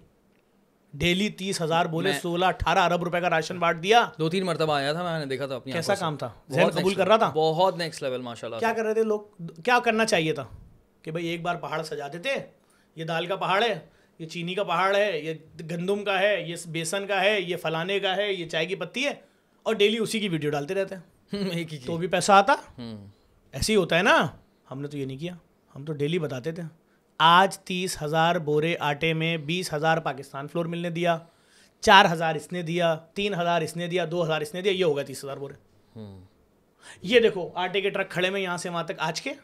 डेली 30,000 बोले 16-18 अरब रुपए का राशन बांट दिया। 2-3 मरतबा आया था, मैंने देखा था अपनी आंखों से। कैसा काम था? ज़हन कबूल कर रहा था? बहुत नेक्स्ट लेवल माशाल्लाह। क्या कर रहे थे लोग? क्या करना चाहिए था कि भाई एक बार पहाड़ सजा देते, ये दाल का पहाड़ है, ये चीनी का पहाड़ है, ये गंदम का है, ये बेसन का है, ये फलाने का है, ये चाय की पत्ती है, और डेली उसी की वीडियो डालते रहते हैं। तो भी पैसा आता। ऐसे ही होता है ना। हमने तो ये नहीं किया, हम तो डेली बताते थे आज 30,000 बोरे आटे में 20,000 पाकिस्तान फ्लोर मिलने दिया, 4,000 इसने दिया, 3,000 इसने दिया, 2,000 इसने दिया, ये होगा 30,000 बोरे। ये देखो आटे के ट्रक खड़े में यहाँ से वहाँ तक आज के,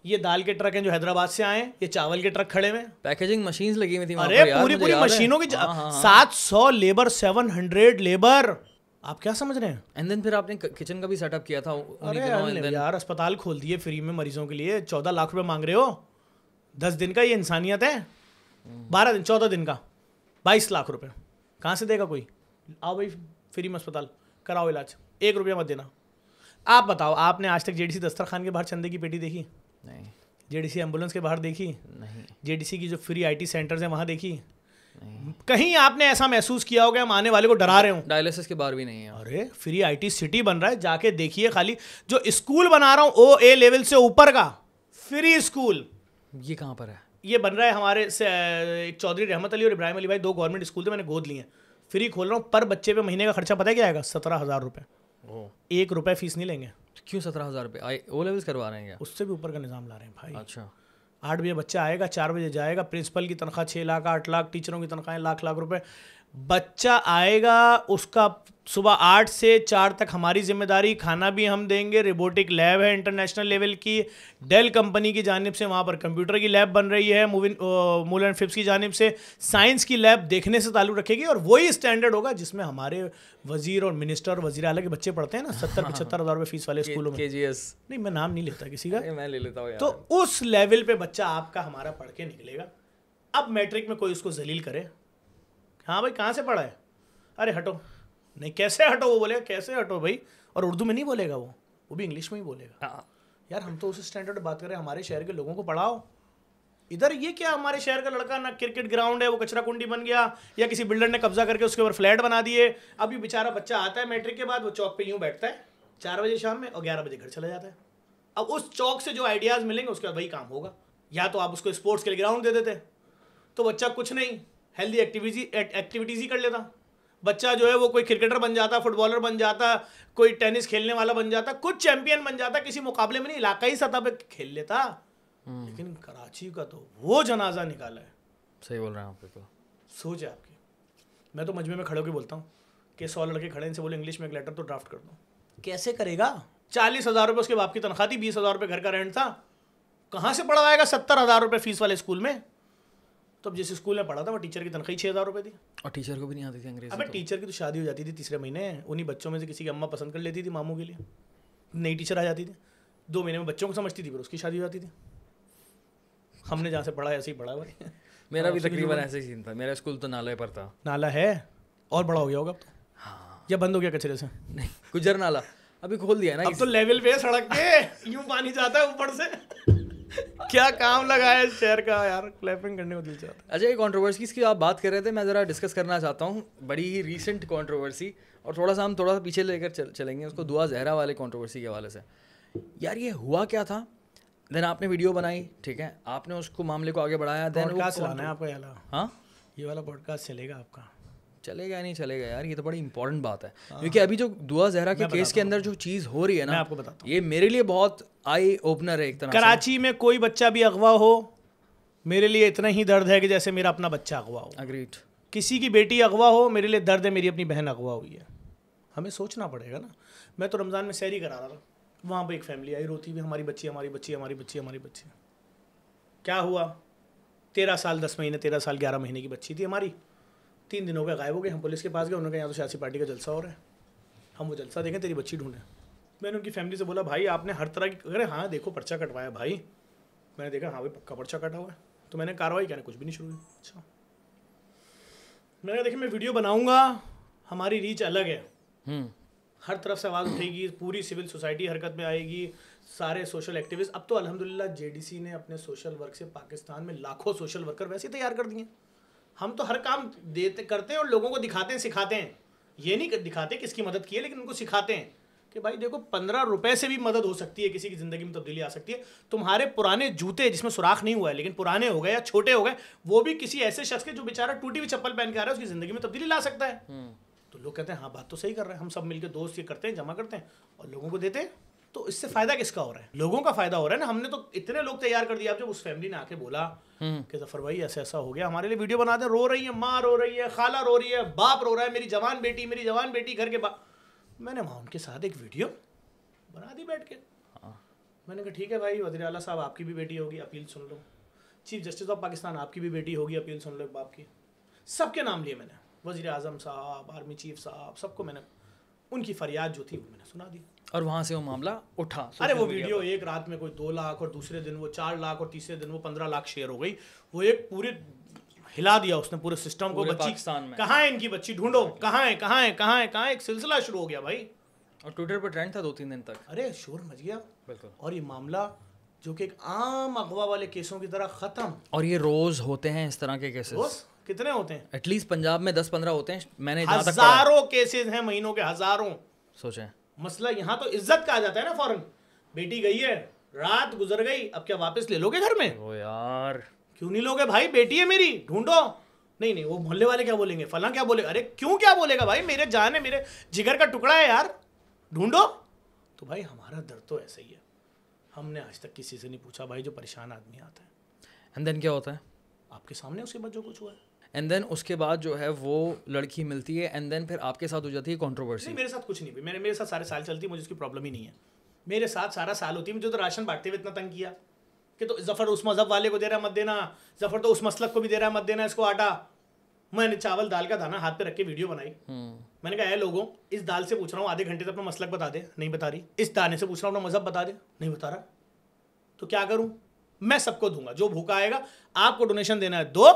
ये दाल के ट्रक हैं जो हैदराबाद से आए, ये चावल के ट्रक खड़े में, पैकेजिंग मशीन्स लगी हुई थी। अरे पूरी मशीनों की 700 लेबर, 700 लेबर। आप क्या समझ रहे हैं? एंड देन फिर आपने किचन का भी सेटअप किया था। अरे यार अस्पताल खोल दिए फ्री में मरीजों के लिए। 14 लाख रुपए मांग रहे हो? 10 दिन का ये इंसानियत है? 12 दिन, 14 दिन का 22 लाख रुपए कहाँ से देगा कोई? आओ भाई फ्री में अस्पताल कराओ इलाज, 1 रुपया मत देना। आप बताओ, आपने आज तक JDC दस्तरखान के बाहर चंदे की पेटी देखी? नहीं। JDC एम्बुलेंस के बाहर देखी? नहीं। JDC की जो फ्री IT सेंटर्स हैं वहाँ देखी? नहीं। कहीं आपने ऐसा महसूस किया होगा हम आने वाले को डरा रहे हूँ? डायलिसिस के बाहर भी नहीं है। अरे फ्री IT सिटी बन रहा है, जाके देखिए। खाली जो स्कूल बना रहा हूँ OA लेवल से ऊपर का फ्री स्कूल, ये कहाँ पर है? ये बन रहा है हमारे से एक चौधरी रहमत अली और इब्राहिम अली भाई, 2 गवर्नमेंट स्कूल थे, मैंने गोद लिए हैं। फ्री खोल रहा हूँ। पर बच्चे पे महीने का खर्चा पता है क्या आएगा? 17,000 रुपये। 1 रुपये फीस नहीं लेंगे। क्यों 17,000 रुपये? O लेवल्स करवा रहे हैं क्या? उससे भी ऊपर का निज़ाम ला रहे हैं भाई। अच्छा। 8 बजे बच्चा आएगा, 4 बजे जाएगा। प्रिंसिपल की तनख्वाह 6 लाख 8 लाख, टीचरों की तनख्वाहें लाख लाख रुपए। बच्चा आएगा, उसका सुबह 8 से 4 तक हमारी जिम्मेदारी, खाना भी हम देंगे। रोबोटिक लैब है इंटरनेशनल लेवल की, डेल कंपनी की जानिब से वहाँ पर कंप्यूटर की लैब बन रही है, मूल एंड फिप्स की जानिब से साइंस की लैब देखने से ताल्लुक़ रखेगी। और वही स्टैंडर्ड होगा जिसमें हमारे वजीर और मिनिस्टर और वजीर आला के बच्चे पढ़ते हैं ना, 70-75 हज़ार रुपये फीस वाले स्कूलों में। KGS नहीं, मैं नाम नहीं लेता किसी का, मैं ले लेता हूँ यार। तो उस लेवल पे बच्चा आपका हमारा पढ़ के निकलेगा। अब मैट्रिक में कोई उसको जलील करे, हाँ भाई कहाँ से पढ़ा है? अरे हटो। नहीं, कैसे हटो? वो बोलेगा कैसे हटो भाई, और उर्दू में नहीं बोलेगा, वो भी इंग्लिश में ही बोलेगा। यार हम तो उस स्टैंडर्ड बात कर रहे हैं, हमारे शहर के लोगों को पढ़ाओ। इधर ये क्या हमारे शहर का लड़का ना क्रिकेट ग्राउंड है वो कचरा कुंडी बन गया, या किसी बिल्डर ने कब्जा करके उसके ऊपर फ्लैट बना दिए। अभी बेचारा बच्चा आता है मैट्रिक के बाद, वो चौक पे यूं बैठता है 4 बजे शाम में और 11 बजे घर चला जाता है। अब उस चौक से जो आइडियाज़ मिलेंगे उसके बाद वही काम होगा। या तो आप उसको स्पोर्ट्स के लिए ग्राउंड दे देते तो बच्चा कुछ नहीं हेल्दी एक्टिविटीज़ ही कर लेता। बच्चा जो है वो कोई क्रिकेटर बन जाता, फुटबॉलर बन जाता, कोई टेनिस खेलने वाला बन जाता, कुछ चैंपियन बन जाता, किसी मुकाबले में नहीं इलाकाई सतह पे खेल लेता। लेकिन कराची का तो वो जनाजा निकाला है। सही बोल रहे हैं आप। तो सोच है आपकी। मैं तो मजमे में खड़े होकर बोलता हूँ कि 100 लड़के खड़े इनसे बोले इंग्लिश में एक लेटर तो ड्राफ्ट कर दो। कैसे करेगा? 40,000 रुपये उसके बाप की तनख्वाह थी, 20,000 रुपये घर का रेंट था, कहाँ से पढ़वाएगा 70,000 रुपये फीस वाले स्कूल में? तो जिस स्कूल में पढ़ा था वो टीचर की तनख्वाही 6,000 रुपये थी। और टीचर को भी नहीं आती थी अंग्रेजी। अबे टीचर की तो शादी हो जाती थी तीसरे महीने, उन्हीं बच्चों में से किसी की अम्मा पसंद कर लेती थी मामू के लिए, नई टीचर आ जाती थी, 2 महीने में बच्चों को समझती थी, फिर उसकी शादी हो जाती थी। हमने जहाँ से पढ़ा ऐसे ही पढ़ा भाई। मेरा भी तकरीबन ऐसे ही सीन था। मेरा स्कूल तो नाले पर था। नाला है और बड़ा हो गया होगा अब तो। हाँ, या बंद हो गया कचरे से? नहीं, गुजर नाला अभी खोल दिया है ना। अब तो लेवल पे सड़क के यूं पानी जाता है ऊपर से। क्या काम लगा है शहर का यार, क्लैपिंग करने को दिल चाहता है। अच्छा, ये कंट्रोवर्सी की आप बात कर रहे थे, मैं ज़रा डिस्कस करना चाहता हूँ। बड़ी ही रीसेंट कंट्रोवर्सी, और थोड़ा सा पीछे लेकर चलेंगे उसको, दुआ जहरा वाले कंट्रोवर्सी के हवाले से। यार ये हुआ क्या था? देन आपने वीडियो बनाई, ठीक है, आपने उसको मामले को आगे बढ़ाया। देन पॉडकास्ट चलाना है आपको ये वाला? हाँ, ये वाला पॉडकास्ट चलेगा आपका? चलेगा नहीं चलेगा यार, ये तो बड़ी इंपॉर्टेंट बात है। क्योंकि अभी जो दुआ जहरा के केस के अंदर जो चीज़ हो रही है ना, मैं आपको बताता हूँ, ये मेरे लिए बहुत आई ओपनर है एक तरह से। कराची में कोई बच्चा भी अगवा हो मेरे लिए इतना ही दर्द है कि जैसे मेरा अपना बच्चा अगवा हो। अग्रीड। किसी की बेटी अगवा हो मेरे लिए दर्द है, मेरी अपनी बहन अगवा हुई है। हमें सोचना पड़ेगा ना। मैं तो रमज़ान में सैरी करा रहा था, वहाँ पर एक फैमिली आई रोती हुई, हमारी बच्ची हमारी बच्ची हमारी बच्ची हमारी बच्ची। क्या हुआ? 13 साल 10 महीने 13 साल 11 महीने की बच्ची थी हमारी। 3 दिन हो गए गायब हो गए। हम पुलिस के पास गए, उन्होंने कहा यहाँ तो सियासी पार्टी का जलसा हो रहा है, हम वो जलसा देखें, तेरी बच्ची ढूंढें। मैंने उनकी फैमिली से बोला भाई आपने हर तरह की, अरे हाँ देखो पर्चा कटवाया भाई। मैंने देखा हाँ भाई पक्का पर्चा कटा हुआ है। तो मैंने कार्रवाई कहने कुछ भी नहीं शुरू हुई। अच्छा, मैंने देखिए मैं वीडियो बनाऊंगा, हमारी रीच अलग है, हर तरफ से आवाज़ उठेगी, पूरी सिविल सोसाइटी हरकत में आएगी, सारे सोशल एक्टिविस्ट। अब तो अल्हम्दुलिल्लाह जेडीसी ने अपने सोशल वर्क से पाकिस्तान में लाखों सोशल वर्कर वैसे ही तैयार कर दिए। हम तो हर काम देते करते हैं और लोगों को दिखाते हैं सिखाते हैं। ये नहीं दिखाते किसकी मदद की है, लेकिन उनको सिखाते हैं कि भाई देखो 15 रुपए से भी मदद हो सकती है, किसी की ज़िंदगी में तब्दीली आ सकती है। तुम्हारे पुराने जूते जिसमें सुराख नहीं हुआ है लेकिन पुराने हो गए या छोटे हो गए, वो भी किसी ऐसे शख्स के जो बेचारा टूटी हुई चप्पल पहन के आ रहा है उसकी ज़िंदगी में तब्दीली ला सकता है। तो लोग कहते हैं हाँ बात तो सही कर रहे हैं, हम सब मिलकर दोस्त ये करते हैं, जमा करते हैं और लोगों को देते हैं। तो इससे फ़ायदा किसका हो रहा है? लोगों का फ़ायदा हो रहा है ना। हमने तो इतने लोग तैयार कर दिया। अब जब उस फैमिली ने आके बोला कि जफर भाई ऐसा ऐसा हो गया, हमारे लिए वीडियो बना दे, रो रही है, माँ रो रही है, खाला रो रही है, बाप रो रहा है, मेरी जवान बेटी घर के बाप। मैंने वहाँ उनके साथ एक वीडियो बना दी बैठ के। मैंने कहा ठीक है भाई, वज़ीर आला साहब आपकी भी बेटी होगी, appeal soon low. Chief justice of Pakistan आपकी भी बेटी होगी, अपील सुन लो एक बाप की। सबके नाम लिए मैंने, वज़ीर आज़म साहब, आर्मी चीफ साहब, सबको मैंने उनकी फरियाद जो थी वो मैंने सुना दी। और वहाँ से वो मामला उठा। अरे वो वीडियो एक रात में कोई 2 लाख और दूसरे दिन वो 4 लाख और तीसरे दिन वो 15 लाख शेयर हो गई। वो एक पूरे हिला दिया उसने पूरे सिस्टम को। बच्ची कहाँ है, इनकी बच्ची ढूंढो, कहाँ है कहाँ है कहाँ है कहाँ है। एक सिलसिला शुरू हो गया भाई, और ट्विटर पर ट्रेंड था 2-3 दिन तक। अरे शोर मच गया। बिल्कुल। और ये मामला जो कि एक आम अगवा वाले केसों की तरह खत्म। और ये रोज होते हैं इस तरह के केसेस। कितने होते हैं? एटलीस्ट पंजाब में 10-15 होते हैं। मैंने हजारों केसेस हैं, महीनों के हजारों। सोचें मसला यहाँ तो इज्जत का आ जाता है ना फौरन। बेटी गई है, रात गुजर गई, अब क्या वापस ले लोगे घर में? ओ यार क्यों नहीं लोगे भाई? बेटी है मेरी, ढूंढो। नहीं वो मोहल्ले वाले क्या बोलेंगे, फलां क्या बोलेगा। अरे क्यों क्या बोलेगा भाई? मेरे जान है, मेरे जिगर का टुकड़ा है यार, ढूंढो। तो भाई हमारा दर्द तो ऐसा ही है। हमने आज तक किसी से नहीं पूछा भाई, जो परेशान आदमी आता है। एंड देन क्या होता है? आपके सामने उसके बाद जो कुछ हुआ है। एंड देन उसके बाद जो है वो लड़की मिलती है, एंड देन फिर आपके साथ हो जाती है कंट्रोवर्सी। नहीं, मेरे साथ कुछ नहीं हुई। मेरे साथ सारे साल चलती है, मुझे उसकी प्रॉब्लम ही नहीं है। मेरे साथ सारा साल होती है। मुझे तो राशन बांटते हुए इतना तंग किया कि तो जफ़र उस मज़हब वाले को दे रहा है मत देना, जफ़र तो उस मसलक को भी दे रहा है मत देना इसको आटा। मैंने चावल दाल का दाना हाथ पे रख के वीडियो बनाई। मैंने कहा है लोगों, इस दाल से पूछ रहा हूँ आधे घंटे से अपना मसलक बता दे, नहीं बता रही। इस दाने से पूछ रहा हूँ अपना मज़हब बता दे, नहीं बता रहा। तो क्या करूँ? मैं सबको दूंगा, जो भूखा आएगा। आपको डोनेशन देना है दो,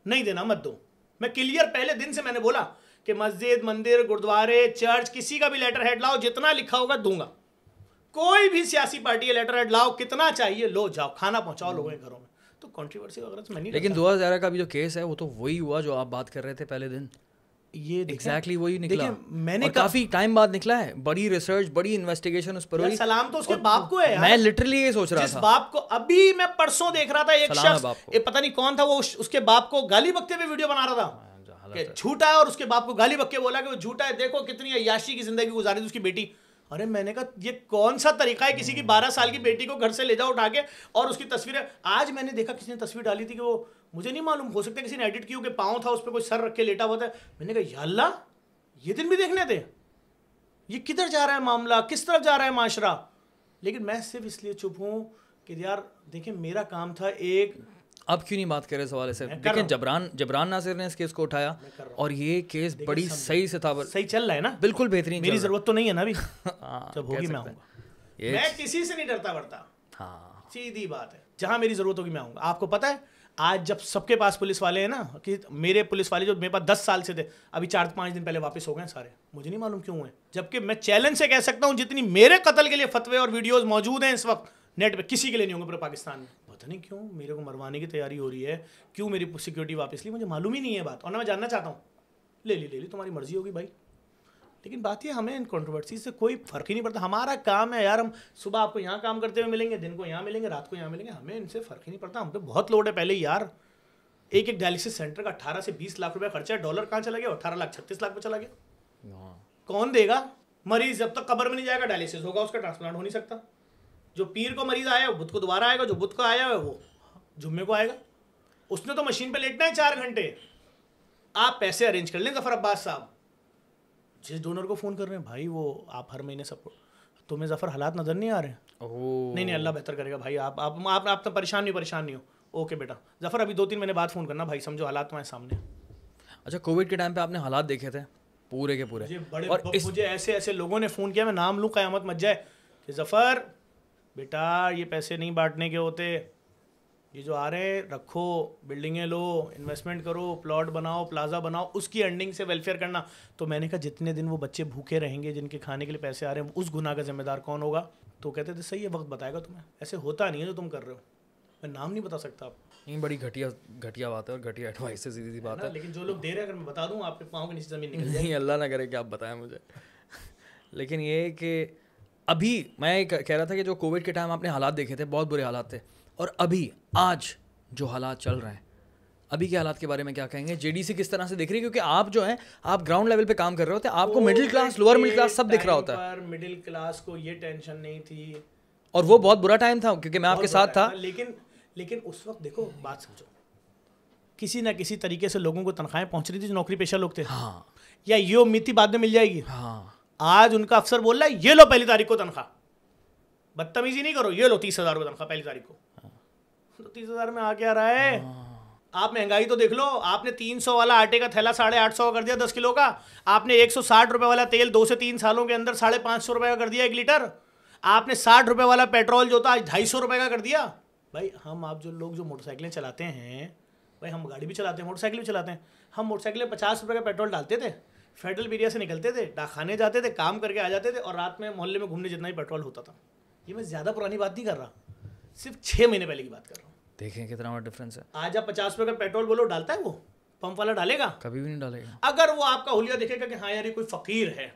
नहीं देना मत दो। मैं क्लियर पहले दिन से मैंने बोला कि मस्जिद, मंदिर, गुरुद्वारे, चर्च, किसी का भी लेटर हेड लाओ, जितना लिखा होगा दूंगा। कोई भी सियासी पार्टी का लेटर हेड लाओ, कितना चाहिए लो, जाओ, खाना पहुंचाओ लोगों के घरों में। तो कंट्रोवर्सी वगैरह तो मैं नहीं लेकिन करता। 2011 का भी जो केस है वो तो वही हुआ जो आप बात कर रहे थे पहले दिन। ये एग्जैक्टली वही निकला। मैंने और काफी टाइम बाद निकला है, बड़ी रिसर्च, बड़ी इन्वेस्टिगेशन उस पर हुई। सलाम तो उसके बाप को है यार। मैं लिटरली ये सोच रहा जिस था, बाप को अभी मैं परसों देख रहा था, एक सलाम है शख्स, बाप को। ये पता नहीं कौन था, वो उसके बाप को गाली बकते हुए वीडियो बना रहा था कि झूठा है, और उसके बाप को गाली बक के बोला कि वो झूठा है, देखो कितनी अय्याशी की जिंदगी गुजारी थी उसकी बेटी। अरे मैंने कहा ये कौन सा तरीका है किसी की 12 साल की बेटी को घर से ले जाओ उठा के, और उसकी तस्वीरें। आज मैंने देखा किसी ने तस्वीर डाली थी कि वो, मुझे नहीं मालूम, हो सकता है किसी ने एडिट की हो, कि पाँव था उस पर कोई सर रख के लेटा हुआ था। मैंने कहा या अल्लाह, ये दिन भी देखने थे, ये किधर जा रहा है मामला, किस तरफ जा रहा है माशरा। लेकिन मैं सिर्फ इसलिए चुप हूँ कि यार देखिए मेरा काम था एक, अब क्यों नहीं बात कर रहे इस हवाले से। देखिए जबरान नासिर ने इस केस को उठाया और ये केस बड़ी सही से था, सही चल रहा है ना, बिल्कुल बेहतरीन। मेरी जरूरत तो नहीं है ना अभी, हाँ, जब होगी मैं आऊँगा। मैं किसी से नहीं डरता वरता, हाँ सीधी बात है, जहां मेरी जरूरत होगी मैं आऊँगा। आपको पता है आज जब सबके पास पुलिस वाले हैं ना, कि मेरे पुलिस वाले जो मेरे पास 10 साल से थे, अभी 4-5 दिन पहले वापस हो गए सारे, मुझे नहीं मालूम क्यों हुए। जबकि मैं चैलेंज से कह सकता हूं जितनी मेरे कत्ल के लिए फतवे और वीडियोस मौजूद हैं इस वक्त नेट पे, किसी के लिए नहीं होंगे पूरे पाकिस्तान में। पता नहीं क्यों मेरे को मरवाने की तैयारी हो रही है, क्यों मेरी सिक्योरिटी वापस ली, मुझे मालूम ही नहीं है बात, और ना मैं जानना चाहता हूँ। ले ली तुम्हारी मर्जी होगी भाई। लेकिन बात ये, हमें इन कंट्रोवर्सी से कोई फर्क ही नहीं पड़ता। हमारा काम है यार, हम सुबह आपको यहाँ काम करते हुए मिलेंगे, दिन को यहाँ मिलेंगे, रात को यहाँ मिलेंगे, हमें इनसे फर्क ही नहीं पड़ता। हम पे बहुत लोड है पहले ही यार। एक डायलिसिस सेंटर का 18 से 20 लाख रुपया खर्चा है, डॉलर कहाँ चला गया, 18 लाख 36 लाख पे चला गया। कौन देगा? मरीज जब तक कब्र में नहीं जाएगा डायलिसिस होगा उसका, ट्रांसप्लांट हो नहीं सकता। जो पीर को मरीज आया है वो बुध को दोबारा आएगा, जो बुध को आया है वो जुम्मे को आएगा। उसने तो मशीन पे लेटना है 4 घंटे। आप पैसे अरेंज कर लें जफर अब्बास साहब, जिस डोनर को फ़ोन कर रहे हैं भाई, वो आप हर महीने सपोर्ट, तुम्हें जफर हालात नज़र नहीं आ रहे हैं? नहीं अल्लाह बेहतर करेगा भाई, आप तो परेशान नहीं हो। ओके बेटा जफर, अभी 2-3 महीने बाद फ़ोन करना भाई, समझो हालात तुम्हारे सामने। अच्छा, कोविड के टाइम पे आपने हालात देखे थे पूरे के पूरे, मुझे ऐसे लोगों ने फ़ोन किया, मैं नाम लूँ क़यामत मच जाए, कि जफर बेटा ये पैसे नहीं बांटने के होते, ये जो आ रहे हैं रखो, बिल्डिंगें लो, इन्वेस्टमेंट करो, प्लॉट बनाओ, प्लाजा बनाओ, उसकी अर्निंग से वेलफेयर करना। तो मैंने कहा जितने दिन वो बच्चे भूखे रहेंगे, जिनके खाने के लिए पैसे आ रहे हैं, उस गुनाह का जिम्मेदार कौन होगा? तो कहते थे सही है, वक्त बताएगा तुम्हें, ऐसे होता नहीं है जो तुम कर रहे हो। मैं नाम नहीं बता सकता आप, नहीं, बड़ी घटिया बात है और घटिया एडवाइस है, सीधी सी बात है। लेकिन जो लोग दे रहे हैं अगर मैं बता दूँ आपके पाँव के नीचे ज़मीन निकल जाए। नहीं अल्लाह ना करे कि आप बताएं मुझे। लेकिन ये कि अभी मैं कह रहा था कि जो कोविड के टाइम आपने हालात देखे थे, बहुत बुरे हालात थे, और अभी आज जो हालात चल रहे हैं, अभी के हालात के बारे में क्या कहेंगे? जेडीसी किस तरह से दिख रही है? क्योंकि आप जो हैं, आप ग्राउंड लेवल पे काम कर रहे होते हैं, आपको middle class, lower middle class सब दिख रहा होता है। मिडिल क्लास को ये टेंशन नहीं थी, और वो बहुत बुरा टाइम था क्योंकि मैं आपके साथ था। लेकिन उस वक्त देखो, बात समझो, किसी ना किसी तरीके से लोगों को तनख्वाहें पहुंच रही थी जो नौकरी पेशा लोग थे। हाँ, या ये उम्मीद थी बाद में मिल जाएगी। हाँ, आज उनका अफसर बोल रहा है ये लो पहली तारीख को तनख्वाह, बदतमीजी नहीं करो, ये लो 30,000 रुपये तनख्वाह पहली तारीख को। तो 30,000 में आ क्या रहा है? आप महंगाई तो देख लो, आपने 300 वाला आटे का थैला 850 कर दिया 10 किलो का, आपने 160 रुपये वाला तेल 2 से 3 सालों के अंदर 550 रुपये का कर दिया 1 लीटर, आपने 60 रुपये वाला पेट्रोल जो था 250 रुपये का कर दिया। भाई हम आप जो लोग जो मोटरसाइकिलें चलाते हैं, भाई हम गाड़ी भी चलाते हैं, मोटरसाइकिल भी चलाते हैं, हम मोटरसाइकिल में 50 रुपये का पेट्रोल डालते थे, फेडरल एरिया से निकलते थे, डाकखाने जाते थे, काम करके आ जाते थे, और रात में मोहल्ले में घूमने जितना ही पेट्रोल होता था। ये मैं ज़्यादा पुरानी बात नहीं कर रहा, सिर्फ 6 महीने पहले की बात कर रहा हूँ। देखें कितना बड़ा डिफरेंस है। आज आप 50 रुपये का पेट्रोल बोलो, डालता है वो पंप वाला? डालेगा? कभी भी नहीं डालेगा। अगर वो आपका हुलिया देखेगा कि हाँ यार ये कोई फकीर है,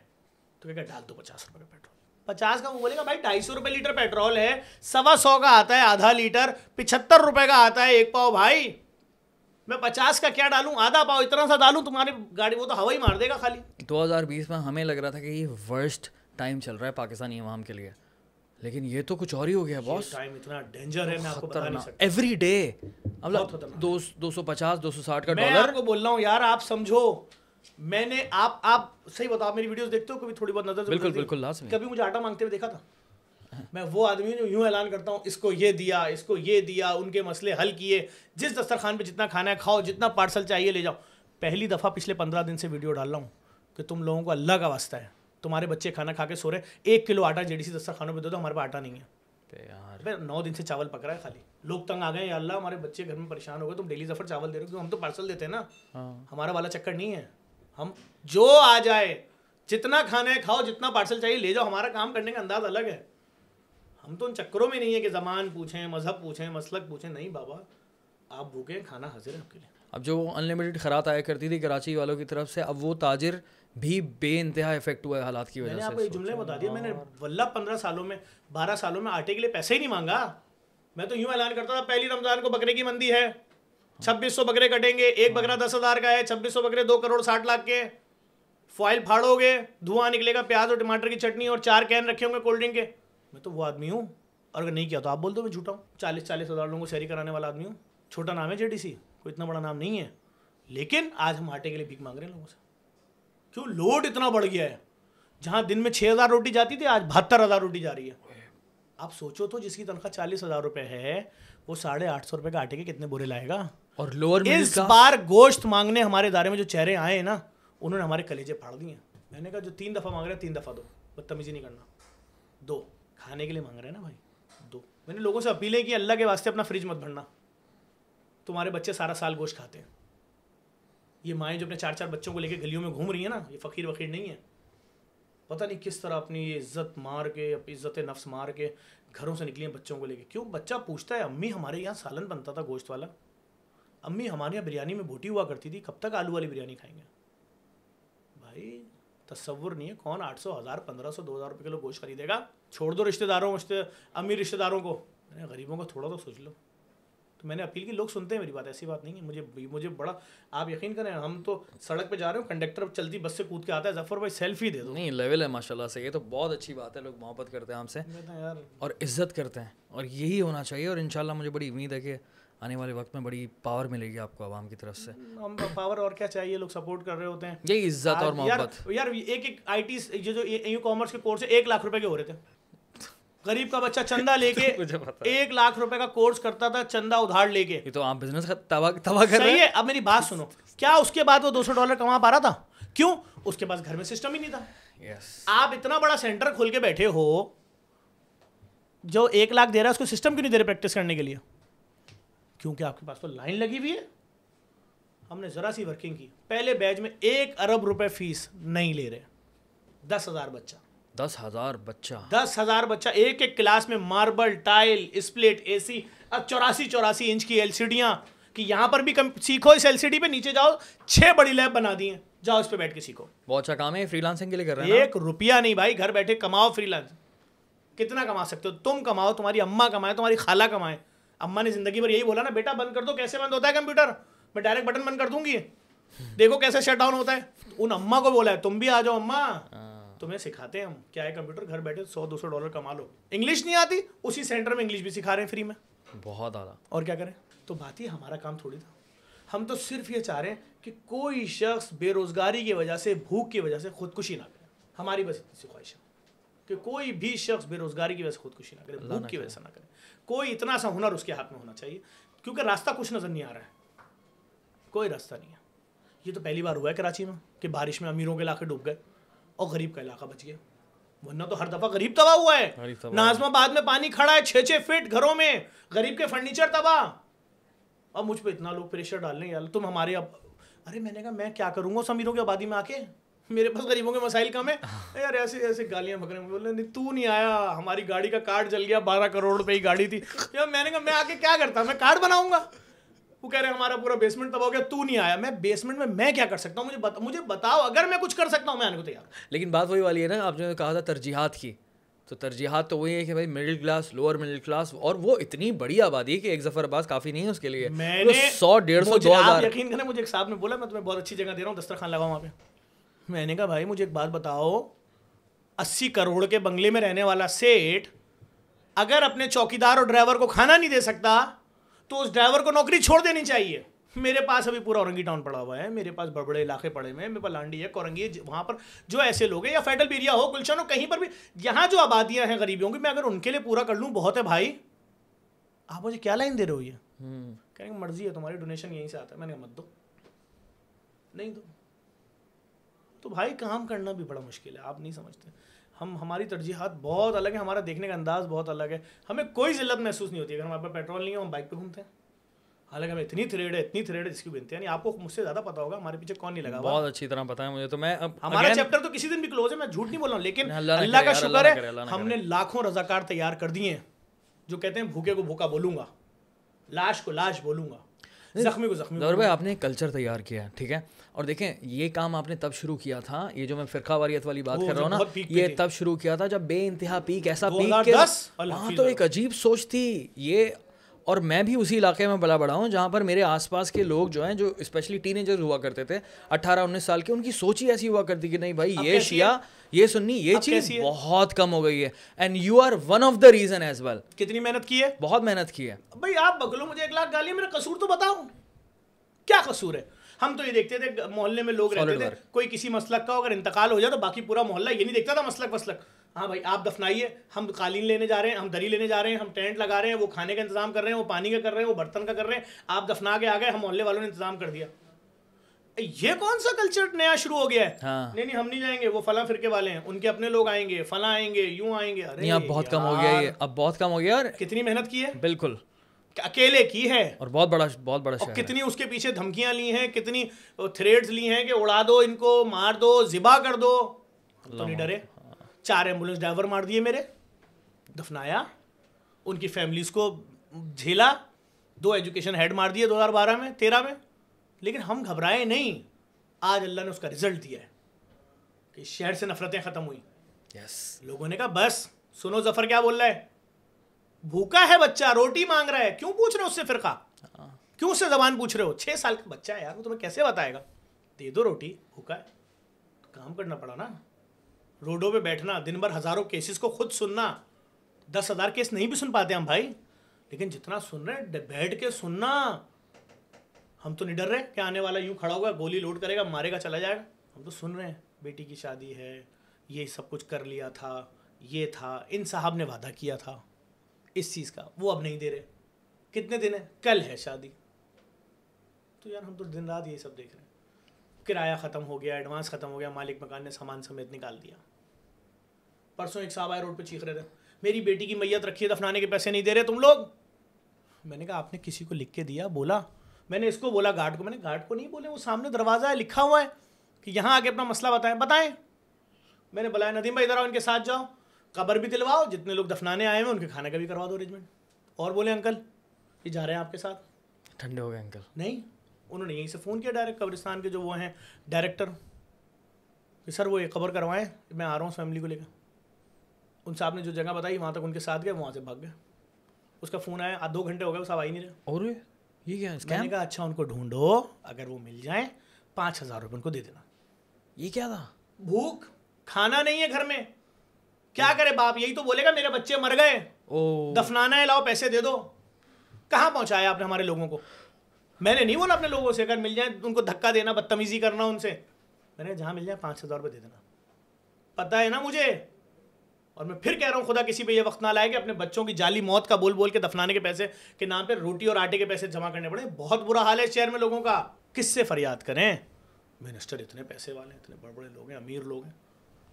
तो क्या डाल दो 50 रुपये का पेट्रोल। 50 का वो बोलेगा भाई 250 रुपये लीटर पेट्रोल है, 125 का आता है आधा लीटर, 75 रुपये का आता है 1 पाव। भाई मैं 50 का क्या डालूं, आधा पाव इतना सा डालूं, तुम्हारी गाड़ी वो तो हवा ही मार देगा खाली। 2020 में हमें लग रहा था कि ये वर्स्ट टाइम चल रहा है पाकिस्तानी अवाम के लिए, लेकिन ये तो कुछ और ही हो गया बॉस। टाइम इतना डेंजर है, मैं आपको बता नहीं सकता। एवरी डे मतलब 250 260 का डॉलर। मैं आपको बोल रहा हूँ यार, आप समझो, मैंने आप सही बताओ, मेरी वीडियोस देखते हो कभी? थोड़ी बहुत नजर? बिल्कुल लाजमी। कभी मुझे आटा मांगते हुए देखा था? मैं वो आदमी हूँ जो यूं ऐलान करता हूँ इसको ये दिया, इसको ये दिया, उनके मसले हल किए, जिस दस्तरखान पे जितना खाना है खाओ, जितना पार्सल चाहिए ले जाओ। पहली दफ़ा पिछले 15 दिन से वीडियो डाल रहा हूँ कि तुम लोगों को अल्लाह का वास्ता है, तुम्हारे बच्चे खाना खा के सो रहे, 1 किलो आटा जेडीसी दस्तरखानों पे दे दो, हमारे पास आटा नहीं है यार। 9 दिन से चावल पक रहा है खाली, लोग तंग आ गए, या अल्लाह हमारे बच्चे घर में परेशान हो गए, तुम डेली जफर चावल दे रहे हो, हम तो पार्सल देते हैं ना। हमारा वाला चक्कर नहीं है, हम जो आ जाए, जितना खाना है खाओ, जितना पार्सल चाहिए ले जाओ, हमारा काम करने का अंदाज अलग है। हम तो उन चक्करों में नहीं है कि ज़मान पूछें, मजहब पूछें, मसलक पूछें, नहीं बाबा, आप भूखे हैं, खाना हाजिर है आपके लिए। अब जो अनलिमिटेड खरात आया करती थी कराची वालों की तरफ से, अब वो ताजिर भी बेइंतहा इफेक्ट हुआ है हालात की वजह से। मैंने आपको एक जुमले बता दिया, मैंने वल्लाह 15 सालों में 12 सालों में आटे के लिए पैसे ही नहीं मांगा। मैं तो यूं ऐलान करता था पहली रमजान को बकरे की मंदी है, 2600 बकरे कटेंगे, एक बकरा 10,000 का है, 2600 बकरे 2 करोड़ 60 लाख के। फॉइल फाड़ोगे, धुआं निकलेगा, प्याज और टमाटर की चटनी और 4 कैन रखे होंगे कोल्ड ड्रिंक के। मैं तो वो आदमी हूँ, और अगर नहीं किया तो आप बोल दो मैं झूठा हूँ। 40-40 हज़ार लोगों को शहरी कराने वाला आदमी हूँ। छोटा नाम है जेडीसी, कोई इतना बड़ा नाम नहीं है, लेकिन आज हम आटे के लिए भीख मांग रहे हैं लोगों से। क्यों? लोड इतना बढ़ गया है। जहाँ दिन में 6,000 रोटी जाती थी, आज 72,000 रोटी जा रही है। आप सोचो तो, जिसकी तनख्वाह 40,000 रुपये है, वो 850 रुपये का आटे के कितने बोरे लाएगा? और लोअर इस बार गोश्त मांगने हमारे दायरे में जो चेहरे आए हैं ना, उन्होंने हमारे कलेजे फाड़ दिए। मैंने कहा जो 3 दफ़ा मांग रहे हैं 3 दफ़ा दो, बदतमीजी नहीं करना। 2 खाने के लिए मांग रहे हैं ना भाई, 2। मैंने लोगों से अपीलें की, अल्लाह के वास्ते अपना फ्रिज मत भरना, तुम्हारे बच्चे सारा साल गोश्त खाते हैं। ये माएँ जो अपने 4-4 बच्चों को लेकर गलियों में घूम रही है ना, ये फ़कीर वकीर नहीं है, पता नहीं किस तरह अपनी ये इज्जत मार के, अपनी इज्जत नफ्स मार के घरों से निकली हैं बच्चों को लेके। क्यों? बच्चा पूछता है, अम्मी हमारे यहाँ सालन बनता था गोश्त वाला, अम्मी हमारे यहाँ बिरयानी में बोटी हुआ करती थी, कब तक आलू वाली बिरयानी खाएंगे? भाई तसव्वुर नहीं है कौन 800, 1000, 1500, 2000 रुपये किलो गोश्त खरीदेगा। छोड़ दो रिश्तेदारों, अमीर रिश्तेदारों को, गरीबों का थोड़ा तो सोच लो। तो मैंने अपील की, लोग सुनते हैं मेरी बात, ऐसी बात नहीं है। मुझे बड़ा, आप यकीन करें, हम तो सड़क पे जा रहे हो, कंडक्टर चलती बस से कूद के आता है, जफर भाई सेल्फी दे दो। नहीं, लेवल है माशाल्लाह से, ये तो बहुत अच्छी बात है। लोग मोहब्बत करते हैं हमसे यार और इज्जत करते हैं, और यही होना चाहिए। और इंशाल्लाह मुझे बड़ी उम्मीद है कि आने वाले वक्त में बड़ी पावर मिलेगी आपको आवाम की तरफ से। हम पावर और क्या चाहिए, लोग सपोर्ट कर रहे होते हैं। यही इज्जत और मोहब्बत। यार एक IT जो ई कॉमर्स के कोर्स 1 लाख रुपए के हो रहे थे। गरीब का बच्चा चंदा लेके 1 लाख रुपए का कोर्स करता था, चंदा उधार लेके। ये तो आप बिजनेस तबाह कर रहे हैं। अब मेरी बात सुनो, क्या उसके बाद वो $200 कमा पा रहा था? क्यों? उसके पास घर में सिस्टम ही नहीं था। आप इतना बड़ा सेंटर खोल के बैठे हो, जो 1 लाख दे रहा है उसको सिस्टम क्यों नहीं दे रहे प्रैक्टिस करने के लिए? क्योंकि आपके पास तो लाइन लगी हुई है। हमने जरा सी वर्किंग की, पहले बैच में 1 अरब रुपए फीस नहीं ले रहे। 10,000 बच्चा, 10,000 बच्चा, एक एक क्लास में मार्बल, टाइल, स्प्लिट, AC। अब 84 इंच की LCDयाँ, कि यहाँ पर भी सीखो इस LCD पे, नीचे जाओ 6 बड़ी लैब बना दी हैं, जाओ इस पे बैठ के सीखो। बहुत अच्छा काम है, फ्रीलांसिंग के लिए कर रहे हैं। 1 रुपया नहीं भाई, घर बैठे कमाओ फ्रीलांस। कितना कमा सकते हो? तुम कमाओ, तुम्हारी अम्मा कमाए, तुम्हारी खाला कमाए। अम्मा ने जिंदगी भर यही बोला ना, बेटा बंद कर दो। कैसे बंद होता है कंप्यूटर? मैं डायरेक्ट बटन बंद कर दूंगी, देखो कैसे शट डाउन होता है। उन अम्मा को बोला है, तुम भी आ जाओ अम्मा, तुम्हें सिखाते हैं हम क्या है कंप्यूटर, घर बैठे $100-200 कमा लो। इंग्लिश नहीं आती, उसी सेंटर में इंग्लिश भी सिखा रहे हैं फ्री में। बहुत ज़्यादा। और क्या करें? तो बात ही हमारा काम थोड़ी था। हम तो सिर्फ ये चाह रहे हैं कि कोई शख्स बेरोजगारी की वजह से, भूख की वजह से खुदकुशी ना करे। हमारी बस इतनी सी ख्वाहिश है कि कोई भी शख्स बेरोजगारी की वजह से खुदकुशी ना करे, भूख की वजह से ना करे। कोई इतना सा हुनर उसके हाथ में होना चाहिए, क्योंकि रास्ता कुछ नजर नहीं आ रहा है, कोई रास्ता नहीं है। ये तो पहली बार हुआ है कराची में कि बारिश में अमीरों के इलाके डूब गए और गरीब का इलाका बच गया, वरना तो हर दफा गरीब तबाह हुआ है। नाजमाबाद में पानी खड़ा है 6-6 फीट घरों में, गरीब के फर्नीचर तबाह। अब मुझ पे इतना लोग प्रेशर डाल रहे हैं, यार तुम हमारे अब, अरे मैंने कहा मैं क्या करूंगा उस अमीरों की आबादी में आके, मेरे पास गरीबों के मसाइल कम है। यार ऐसे ऐसे गालियां बक रहे हैं, बोले नहीं तू नहीं आया, हमारी गाड़ी का कार्ड जल गया, 12 करोड़ रुपए की गाड़ी थी। यार मैंने कहा मैं आके क्या करता, मैं कार्ड बनाऊंगा? वो कह रहे हमारा पूरा बेसमेंट तबाह हो गया, तू नहीं आया। मैं बेसमेंट में मैं क्या कर सकता हूँ? मुझे बताओ, अगर मैं कुछ कर सकता हूँ मैं आने को तैयार। लेकिन बात वही वाली है ना, आपने कहा था तरजीहात की, तो तरजीहात तो वही है कि भाई middle class, lower middle class, और वो इतनी बड़ी आबादी है कि एक जफर अब्बास काफ़ी नहीं है उसके लिए। मैंने 100-150 2,000 यकीन करें, मुझे एक साहब ने बोला मैं तुम्हें बहुत अच्छी जगह दे रहा हूँ, दस्तरखान लगाओ वहाँ पे। मैंने कहा भाई मुझे एक बात बताओ, 80 करोड़ के बंगले में रहने वाला सेठ अगर अपने चौकीदार और ड्राइवर को खाना नहीं दे सकता तो उस ड्राइवर को नौकरी छोड़ देनी चाहिए। मेरे पास अभी पूरा औरंगी टाउन पड़ा हुआ है, मेरे पास बड़े बड़े इलाके पड़े हुए हैं, मेरे पास लांडी है, कोरंगी है, वहाँ पर जो ऐसे लोग हैं, या फेडरल एरिया हो, गुलशन हो, कहीं पर भी यहाँ जो आबादियाँ हैं गरीबियों की, मैं अगर उनके लिए पूरा कर लूँ बहुत है भाई। आप मुझे क्या लाइन दे रहे हो? ये कहेंगे मर्जी है तुम्हारी, डोनेशन यहीं से आता है। मैंने कहा मत दो, नहीं दो तो भाई काम करना भी बड़ा मुश्किल है, आप नहीं समझते। हमारी तरजीहात बहुत अलग है, हमारा देखने का अंदाज बहुत अलग है। हमें कोई जिल्लत महसूस नहीं होती अगर हमारे पास पेट्रोल नहीं हो, हम बाइक पे घूमते हैं। हालांकि हमें इतनी थ्रेड है जिसकी गिनती है नहीं। आपको मुझसे ज़्यादा पता होगा हमारे पीछे कौन नहीं लगा। बहुत अच्छी तरह पता है मुझे। तो मैं हमारा चैप्टर तो किसी दिन भी क्लोज है, मैं झूठ नहीं बोल रहा हूँ, लेकिन अल्लाह का शुक्र है हमने लाखों रजाकार तैयार कर दिए हैं जो कहते हैं भूखे को भूखा बोलूँगा, लाश को लाश बोलूँगा। जख्मी को जख्मी। जफर भाई आपने एक कल्चर तैयार किया है, ठीक है, और देखें ये काम आपने तब शुरू किया था, ये जो मैं फिरका वारियत वाली बात कर रहा हूँ ना, ये तब शुरू किया था जब बेइंतहा पीक, ऐसा पीक के वहाँ तो एक अजीब सोच थी ये। और मैं भी उसी इलाके में पला बड़ा हूँ जहाँ पर मेरे आसपास के लोग जो हैं, जो स्पेशली टीनेजर्स हुआ करते थे 18-19 साल के, उनकी सोच ही ऐसी हुआ करती कि नहीं भाई ये शिया ये सुन्नी ये चीज़ बहुत कम हो गई है। And you are one of the reason as well. कितनी मेहनत की है? बहुत मेहनत की है भाई। आप बगलो मुझे 1 लाख गालियाँ, मेरा कसूर तो बताओ क्या कसूर है? हम तो ये देखते थे मोहल्ले में लोग रहते थे, कोई किसी मसलक का अगर इंतकाल हो जाए तो बाकी पूरा मोहल्ला ये नहीं देखता था मसलक वसलक, हाँ भाई आप दफनाइए, हम कालीन लेने जा रहे हैं, हम दरी लेने जा रहे हैं, हम टेंट लगा रहे हैं, वो खाने का इंतजाम कर रहे हैं, वो पानी का कर रहे हैं, वो बर्तन का कर रहे हैं, आप दफना के आ गए, हम मोहल्ले वालों ने इंतजाम कर दिया। ये कौन सा कल्चर नया शुरू हो गया है? हाँ। नहीं हम नहीं जाएंगे, वो फला फिरके वाले हैं, उनके अपने लोग आएंगे, फला आएंगे, यूं आएंगे। अरे अब बहुत कम हो गया ये, अब बहुत कम हो गया। और कितनी मेहनत की है, बिल्कुल अकेले की है, और बहुत बड़ा शहर, कितनी उसके पीछे धमकियां ली हैं, कितनी थ्रेड्स ली हैं कि उड़ा दो इनको, मार दो, जिबा कर दो। तो नहीं डरे? 4 एम्बुलेंस ड्राइवर मार दिए मेरे, दफनाया, उनकी फैमिलीज को झेला, 2 एजुकेशन हेड मार दिए 2012 में 13 में। लेकिन हम घबराए नहीं, आज अल्लाह ने उसका रिजल्ट दिया है कि शहर से नफरतें खत्म हुई। लोगों ने कहा बस सुनो जफर क्या बोल रहा है, भूखा है बच्चा, रोटी मांग रहा है, क्यों पूछ रहे हो उससे फिरका, क्यों उससे जबान पूछ रहे हो? 6 साल का बच्चा है यार, वो तुम्हें कैसे बताएगा? दे दो रोटी, भूखा है तो काम करना पड़ा ना, रोडों पे बैठना, दिन भर हजारों केसेस को खुद सुनना। 10,000 केस नहीं भी सुन पाते हम भाई, लेकिन जितना सुन रहे हैं बैठ के सुनना। हम तो नहीं डर रहे कि आने वाला यूं खड़ा होगा, गोली लोड करेगा, मारेगा, चला जाएगा। हम तो सुन रहे हैं बेटी की शादी है, ये सब कुछ कर लिया था, ये था, इन साहब ने वादा किया था इस चीज़ का, वो अब नहीं दे रहे। कितने दिन है? कल है शादी। तो यार हम तो दिन रात यही सब देख रहे हैं। किराया ख़त्म हो गया, एडवांस ख़त्म हो गया, मालिक मकान ने सामान समेत निकाल दिया। परसों एक साहब आए रोड पे चीख रहे थे, मेरी बेटी की मैयत रखी है, दफनाने के पैसे नहीं दे रहे तुम लोग। मैंने कहा आपने किसी को लिख के दिया? बोला मैंने इसको बोला गार्ड को, मैंने गार्ड को नहीं बोले, वो सामने दरवाज़ा है, लिखा हुआ है कि यहाँ आके अपना मसला बताएं। मैंने बुलाया, नदीम भाई इधर आओ, इनके साथ जाओ, कब्र भी दिलवाओ, जितने लोग दफनाने आए हैं उनके खाने का भी करवा दो अरेंजमेंट। और बोले अंकल ये जा रहे हैं आपके साथ। ठंडे हो गए अंकल? नहीं, उन्होंने यहीं से फ़ोन किया डायरेक्ट कब्रिस्तान के जो वो हैं डायरेक्टर कि सर वो एक कब्र करवाएं, मैं आ रहा हूँ फैमिली को लेकर। उन साहब ने जो जगह बताई वहाँ तक उनके साथ गए, वहाँ से भाग गए। उसका फ़ोन आया, 2 घंटे हो गए, वो साहब आ ही नहीं रहे। और ये क्या है? मैंने कहा अच्छा उनको ढूंढो, अगर वो मिल जाए 5,000 रुपये उनको दे देना। ये क्या था? भूख, खाना नहीं है घर में, क्या करे बाप? यही तो बोलेगा मेरे बच्चे मर गए, दफनाना है, लाओ पैसे दे दो। कहाँ पहुँचाया आपने हमारे लोगों को? मैंने नहीं बोला अपने लोगों से अगर मिल जाए उनको धक्का देना, बदतमीजी करना उनसे। मैंने जहाँ मिल जाए 5,000 रुपये दे देना, पता है ना मुझे। और मैं फिर कह रहा हूँ खुदा किसी पे ये वक्त ना लाए कि अपने बच्चों की जाली मौत का बोल बोल के दफनाने के पैसे के नाम पे रोटी और आटे के पैसे जमा करने पड़े। बहुत बुरा हाल है शहर में लोगों का, किससे फरियाद करें? मिनिस्टर इतने पैसे वाले हैं, इतने बड़े बड़े लोग हैं, अमीर लोग हैं,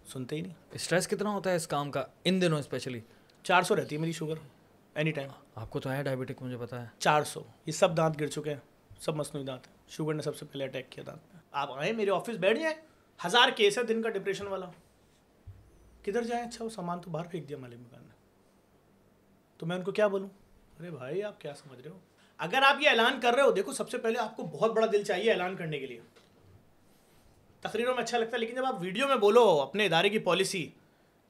सुनते ही नहीं। स्ट्रेस कितना होता है इस काम का इन दिनों? स्पेशली 400 रहती है मेरी शुगर एनी टाइम। आपको तो है डायबिटिक, मुझे पता है। 400, ये सब दांत गिर चुके हैं, सब मसनूई दांत है। शुगर ने सबसे पहले अटैक किया दांत पे। आप आए मेरे ऑफिस बैठ जाए, 1000 केस है दिन का डिप्रेशन वाला, किधर जाए? अच्छा वो सामान तो बाहर फेंक दिया मालिक मकान ने, तो मैं उनको क्या बोलूँ? अरे भाई आप क्या समझ रहे हो? अगर आप ये ऐलान कर रहे हो, देखो सबसे पहले आपको बहुत बड़ा दिल चाहिए ऐलान करने के लिए। तकरीरों में अच्छा लगता है, लेकिन जब आप वीडियो में बोलो अपने इदारे की पॉलिसी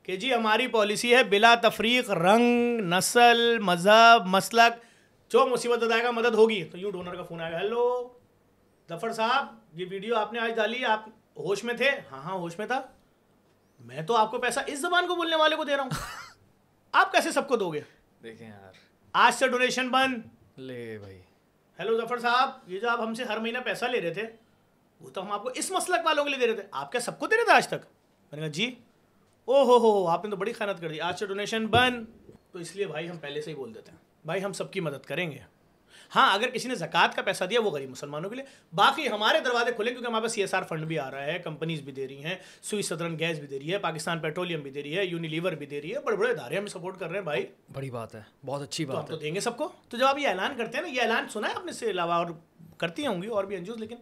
कि जी हमारी पॉलिसी है बिला तफरीक रंग, नस्ल, मजहब, मसलक, जो मुसीबत अदाएगा मदद होगी, तो यूँ डोनर का फ़ोन आएगा, हेलो जफर साहब ये वीडियो आपने आज डाली, आप होश में थे? हाँ होश में था। मैं तो आपको पैसा इस ज़बान को बोलने वाले को दे रहा हूँ, आप कैसे सबको दोगे? देखें यार, आज से डोनेशन बंद। ले भाई, हेलो जफर साहब ये जो आप हमसे हर महीना पैसा ले रहे थे, वो तो हम आपको इस मसलक वालों के लिए दे रहे थे, आप क्या सबको दे रहे थे आज तक? मैंने कहा जी। ओ हो आपने तो बड़ी खयानत कर दी, आज से डोनेशन बंद। तो इसलिए भाई हम पहले से ही बोल देते हैं, भाई हम सबकी मदद करेंगे। हाँ अगर किसी ने ज़कात का पैसा दिया वो गरीब मुसलमानों के लिए, बाकी हमारे दरवाजे खुले, क्योंकि हमारे पास CSR फंड भी आ रहा है, कंपनीज भी दे रही हैं, स्विस सदर्न गैस भी दे रही है, पाकिस्तान पेट्रोलियम भी दे रही है, यूनिलीवर भी दे रही है, बड़े बड़े इदारे हमें सपोर्ट कर रहे हैं भाई। बड़ी बात है, बहुत अच्छी बात है। तो देंगे सबको। तो जब आप ये ऐलान करते हैं ना, ये ऐलान सुना है आपने से अलावा और करती होंगी और भी एनजीओ, लेकिन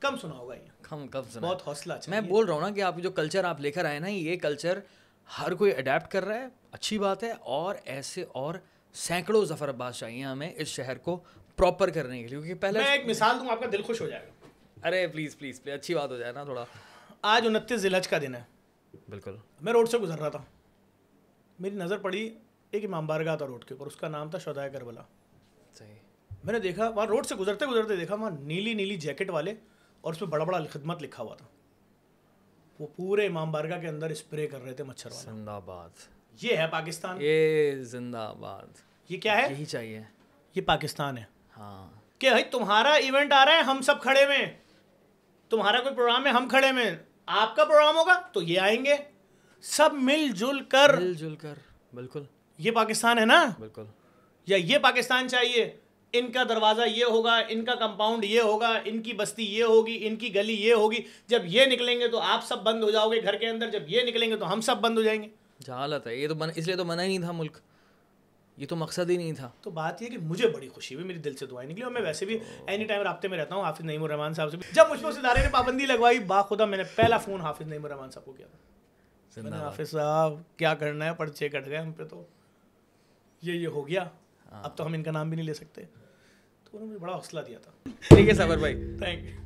कम सुना होगा ये, कम सुना। बहुत हौसला चाहिए। मैं बोल रहा हूँ ना कि आप जो कल्चर आप लेकर आए ना, ये कल्चर हर कोई अडेप्ट कर रहा है, अच्छी बात है। और ऐसे और सैकड़ों जफर अब्बास चाहिए हमें इस शहर को प्रॉपर करने के लिए, क्योंकि पहले मैं एक मिसाल दूं, आपका दिल खुश हो जाएगा। अरे प्लीज़ प्लीज़ प्लीज़, अच्छी बात हो जाए ना थोड़ा। आज 29 ज़िलहज का दिन है। बिल्कुल। मैं रोड से गुजर रहा था, मेरी नज़र पड़ी एक इमाम बारगाह था रोड के ऊपर, उसका नाम था शुहदाए करबला। सही। मैंने देखा वहाँ रोड से गुजरते गुजरते देखा वहाँ नीली नीली जैकेट वाले और उसमें बड़ा बड़ा खिदमत लिखा हुआ था। वो पूरे इमाम बारगाह के अंदर स्प्रे कर रहे थे मच्छर वाला। जिंदाबाद। ये है पाकिस्तान। ये जिंदाबाद। ये क्या है? यही चाहिए। ये पाकिस्तान है। हाँ। कि भाई तुम्हारा इवेंट आ रहा है, हम सब खड़े में, तुम्हारा कोई प्रोग्राम है, हम खड़े में, आपका प्रोग्राम होगा तो ये आएंगे, सब मिलजुल कर। बिल्कुल। ये पाकिस्तान है ना? बिल्कुल। या ये पाकिस्तान चाहिए, इनका दरवाज़ा ये होगा, इनका कंपाउंड ये होगा, इनकी बस्ती ये होगी, इनकी गली ये होगी, जब ये निकलेंगे तो आप सब बंद हो जाओगे घर के अंदर, जब ये निकलेंगे तो हम सब बंद हो जाएंगे। जहालत है ये तो, इसलिए तो बना ही नहीं था मुल्क, ये तो मकसद ही नहीं था। तो बात ये कि मुझे बड़ी खुशी हुई, मेरी दिल से दुआएं निकली, और मैं वैसे भी एनी टाइम राब्ते में रहता हूँ हाफिज नईमुर रहमान साहब से। जब मुझ पर उस इदारे ने पाबंदी लगवाई, बाखुदा मैंने पहला फ़ोन हाफिज नईमुर रहमान साहब को किया था। मैंने हाफिज साहब क्या करना है, पर्चे कट गए हम पे, तो ये हो गया, अब तो हम इनका नाम भी नहीं ले सकते। तो उन्होंने मुझे बड़ा हौसला दिया था। ठीक है सफर भाई, थैंक यू।